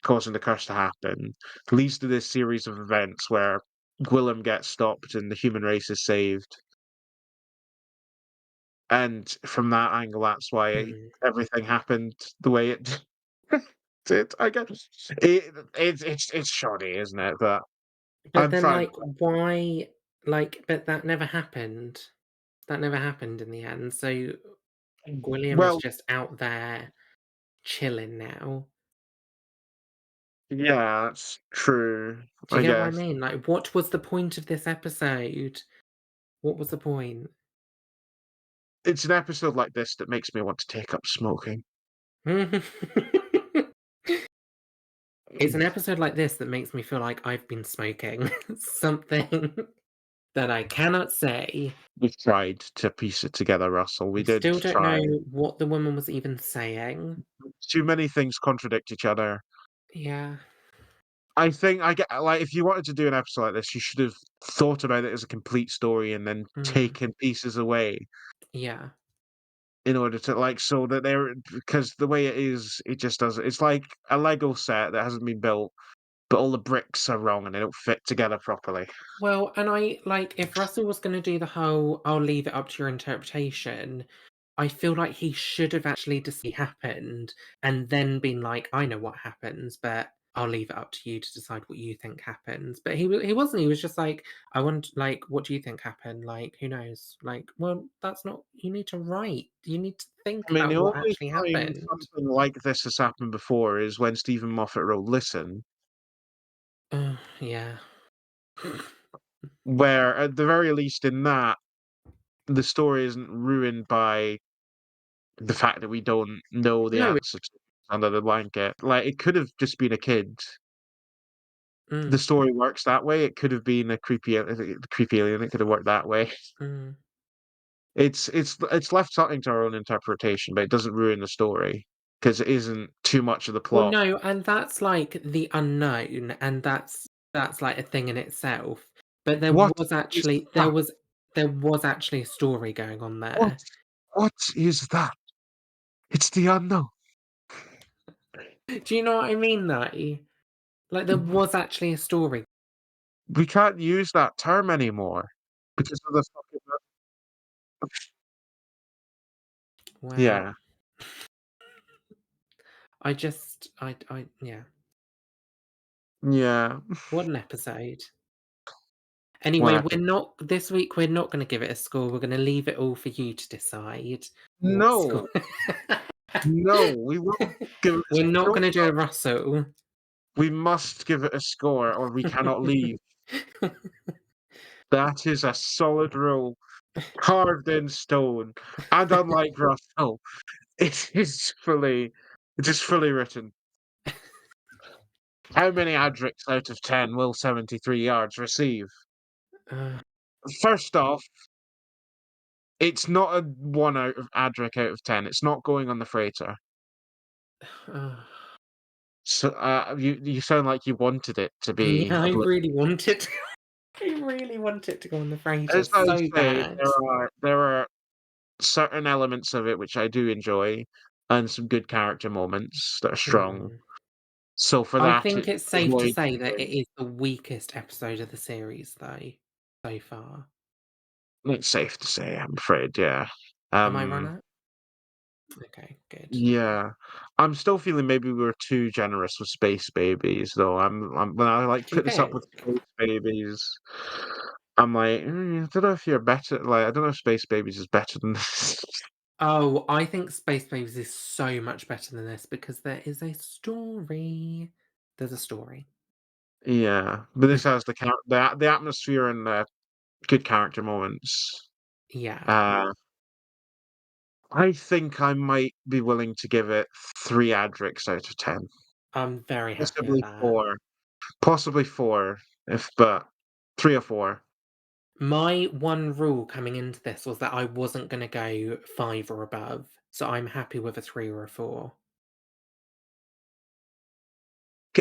S2: causing the curse to happen leads to this series of events where Gwillem gets stopped and the human race is saved. And from that angle, that's why
S1: mm.
S2: everything happened the way it did. I guess it's shoddy, isn't it? But
S1: But
S2: I'm
S1: then,
S2: trying.
S1: like, why? Like, but that never happened. That never happened in the end. So William is
S2: Well,
S1: just out there chilling now.
S2: yeah, that's true.
S1: Do you
S2: I
S1: get what I
S2: guess
S1: mean? Like, what was the point of this episode? What was the point?
S2: it's an episode like this that makes me want to take up smoking.
S1: It's an episode like this that makes me feel like I've been smoking something that I cannot say.
S2: We tried to piece it together, Russell. We
S1: I
S2: did
S1: still don't
S2: try.
S1: know what the woman was even saying.
S2: Too many things contradict each other.
S1: Yeah.
S2: I think I get like if you wanted to do an episode like this, you should have thought about it as a complete story and then
S1: Mm.
S2: taken pieces away
S1: Yeah.
S2: in order to like so that they're because the way it is, it just does. It's like a Lego set that hasn't been built, but all the bricks are wrong and they don't fit together properly.
S1: Well, and I like if Russell was gonna do the whole "I'll leave it up to your interpretation," I feel like he should have actually just happened and then been like, "I know what happens, but I'll leave it up to you to decide what you think happens." But he wasn't. He was just like, "I want like, what do you think happened? Like, who knows?" Like, well, that's not. You need to write. You need to think
S2: I mean,
S1: about
S2: the
S1: what
S2: only
S1: actually
S2: time
S1: happened.
S2: something like this has happened before is when Stephen Moffat wrote Listen,
S1: Yeah.
S2: where at the very least in that, the story isn't ruined by the fact that we don't know the
S1: No.
S2: answer to Under the Blanket. Like, it could have just been a kid. The
S1: Mm,
S2: story works that way. It could have been a creepy alien. It could have worked that way.
S1: mm.
S2: It's left something to our own interpretation, but it doesn't ruin the story because it isn't too much of the
S1: Well,
S2: plot.
S1: no, and that's like the unknown, and that's like a thing in itself. But
S2: What is that?
S1: there was actually a story going on
S2: What
S1: there.
S2: what is that? It's the unknown.
S1: Do you know what I mean though? Like there was actually a story.
S2: We can't use that term anymore because of the fucking
S1: Well,
S2: yeah,
S1: I yeah.
S2: yeah.
S1: What an episode. Anyway,
S2: What
S1: this week we're not gonna give it a score. We're gonna leave it all for you to decide what score.
S2: No, no, we won't give it a
S1: We're not
S2: score.
S1: gonna do a Russell.
S2: We must give it a score or we cannot leave. That is a solid rule, carved in stone, and unlike Russell, it is fully written. How many Adrics out of 10 will 73 yards receive?
S1: Uh,
S2: First off, it's not a 1 out of Adric out of 10. It's not going on the freighter.
S1: uh,
S2: So, you sound like you wanted it to be
S1: yeah,
S2: a
S1: I
S2: blip.
S1: really wanted I really want it to go on the freighter
S2: As I
S1: so
S2: say,
S1: bad.
S2: there are certain elements of it which I do enjoy, and some good character moments that are strong.
S1: Mm.
S2: So for
S1: I
S2: that,
S1: think
S2: it's
S1: it's safe to
S2: going
S1: say
S2: to
S1: that
S2: be
S1: it is the weakest episode of the series, though, so far.
S2: it's safe to say, I'm afraid, yeah.
S1: Am I
S2: Um,
S1: right? Okay, good.
S2: yeah. I'm still feeling maybe we were too generous with Space Babies, though. I'm when I, like,
S1: Do you
S2: put this up with
S1: think?
S2: Space Babies, I'm like, I don't know if you're better like, I don't know if Space Babies is better than this."
S1: Oh, I think Space Babies is so much better than this because there is a story. There's a story.
S2: Yeah, but this has the atmosphere and the good character moments.
S1: Yeah,
S2: Uh, I think I might be willing to give it 3 Adrics out of 10.
S1: I'm very happy with
S2: Possibly
S1: that.
S2: 4. Possibly 4, if but 3 or 4.
S1: My one rule coming into this was that I wasn't going to go 5 or above, so I'm happy with a 3 or a 4.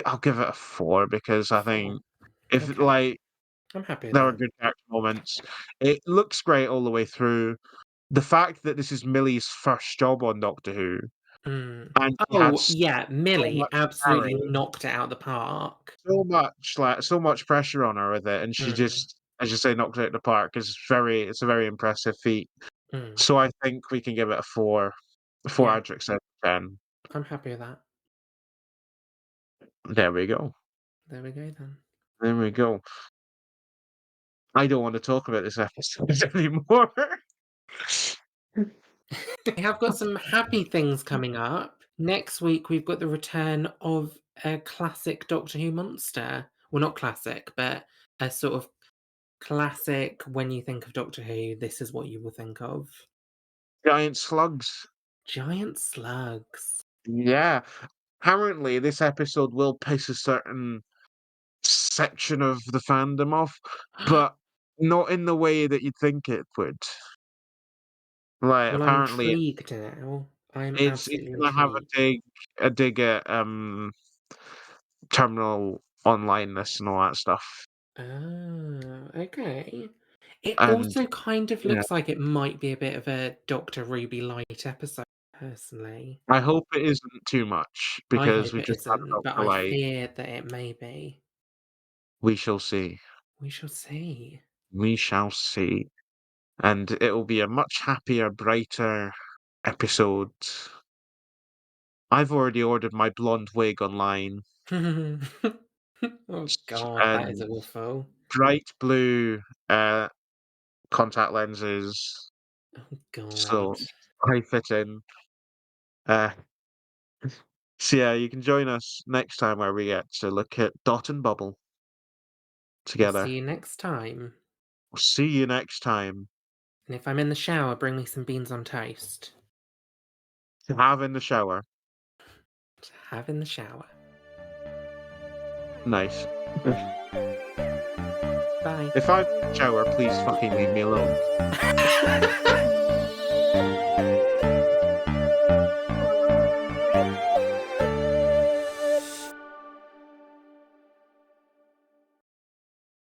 S2: I'll give it a 4 because I
S1: 4.
S2: think if,
S1: Okay,
S2: like,
S1: I'm happy with
S2: there are
S1: that.
S2: good character moments. It looks great all the way through. The fact that this is Millie's first job on Doctor Who,
S1: Mm.
S2: and she had
S1: Oh, yeah,
S2: so
S1: Millie
S2: much to
S1: absolutely
S2: carry,
S1: knocked it out of the park.
S2: so much pressure on her with it, and she
S1: Mm,
S2: just, as you say, knocked it out of the park. It's a very impressive feat.
S1: mm.
S2: So I think we can give it a 4, 4
S1: Yeah,
S2: Adric's out of 10.
S1: I'm happy with that.
S2: There we go.
S1: There we go then.
S2: There we go. I don't want to talk about this episode anymore.
S1: We have got some happy things coming up. Next week, we've got the return of a classic Doctor Who monster. Well, not classic, but a sort of classic when you think of Doctor Who, this is what you will think of.
S2: Giant slugs.
S1: Giant slugs.
S2: Yeah. Apparently, this episode will piss a certain section of the fandom off, but not in the way that you'd think it would. Like,
S1: Well, I'm
S2: apparently,
S1: intrigued now. I'm
S2: it's
S1: absolutely
S2: gonna have
S1: intrigued.
S2: a dig at terminal onlineness and all that stuff.
S1: Ah, okay. It
S2: And
S1: also kind of
S2: yeah,
S1: looks like it might be a bit of a Doctor Ruby Light episode, personally.
S2: I hope it isn't too much
S1: I
S2: because
S1: hope
S2: we
S1: it
S2: just had
S1: isn't, but
S2: Doctor
S1: I
S2: Light.
S1: fear that it may be.
S2: We shall see.
S1: We shall see.
S2: We shall see. And it'll be a much happier, brighter episode. I've already ordered my blonde wig online
S1: Oh God, that is
S2: and
S1: awful.
S2: bright blue contact lenses,
S1: Oh God.
S2: so high fitting. Uh, so yeah, you can join us next time where we get to look at Dot and Bubble
S1: I'll
S2: together.
S1: see you next time.
S2: We'll see you next time.
S1: And if I'm in the shower, bring me some beans on toast.
S2: Have in the shower.
S1: To have in the shower.
S2: Nice.
S1: Bye.
S2: If I'm in the shower, please fucking leave me alone.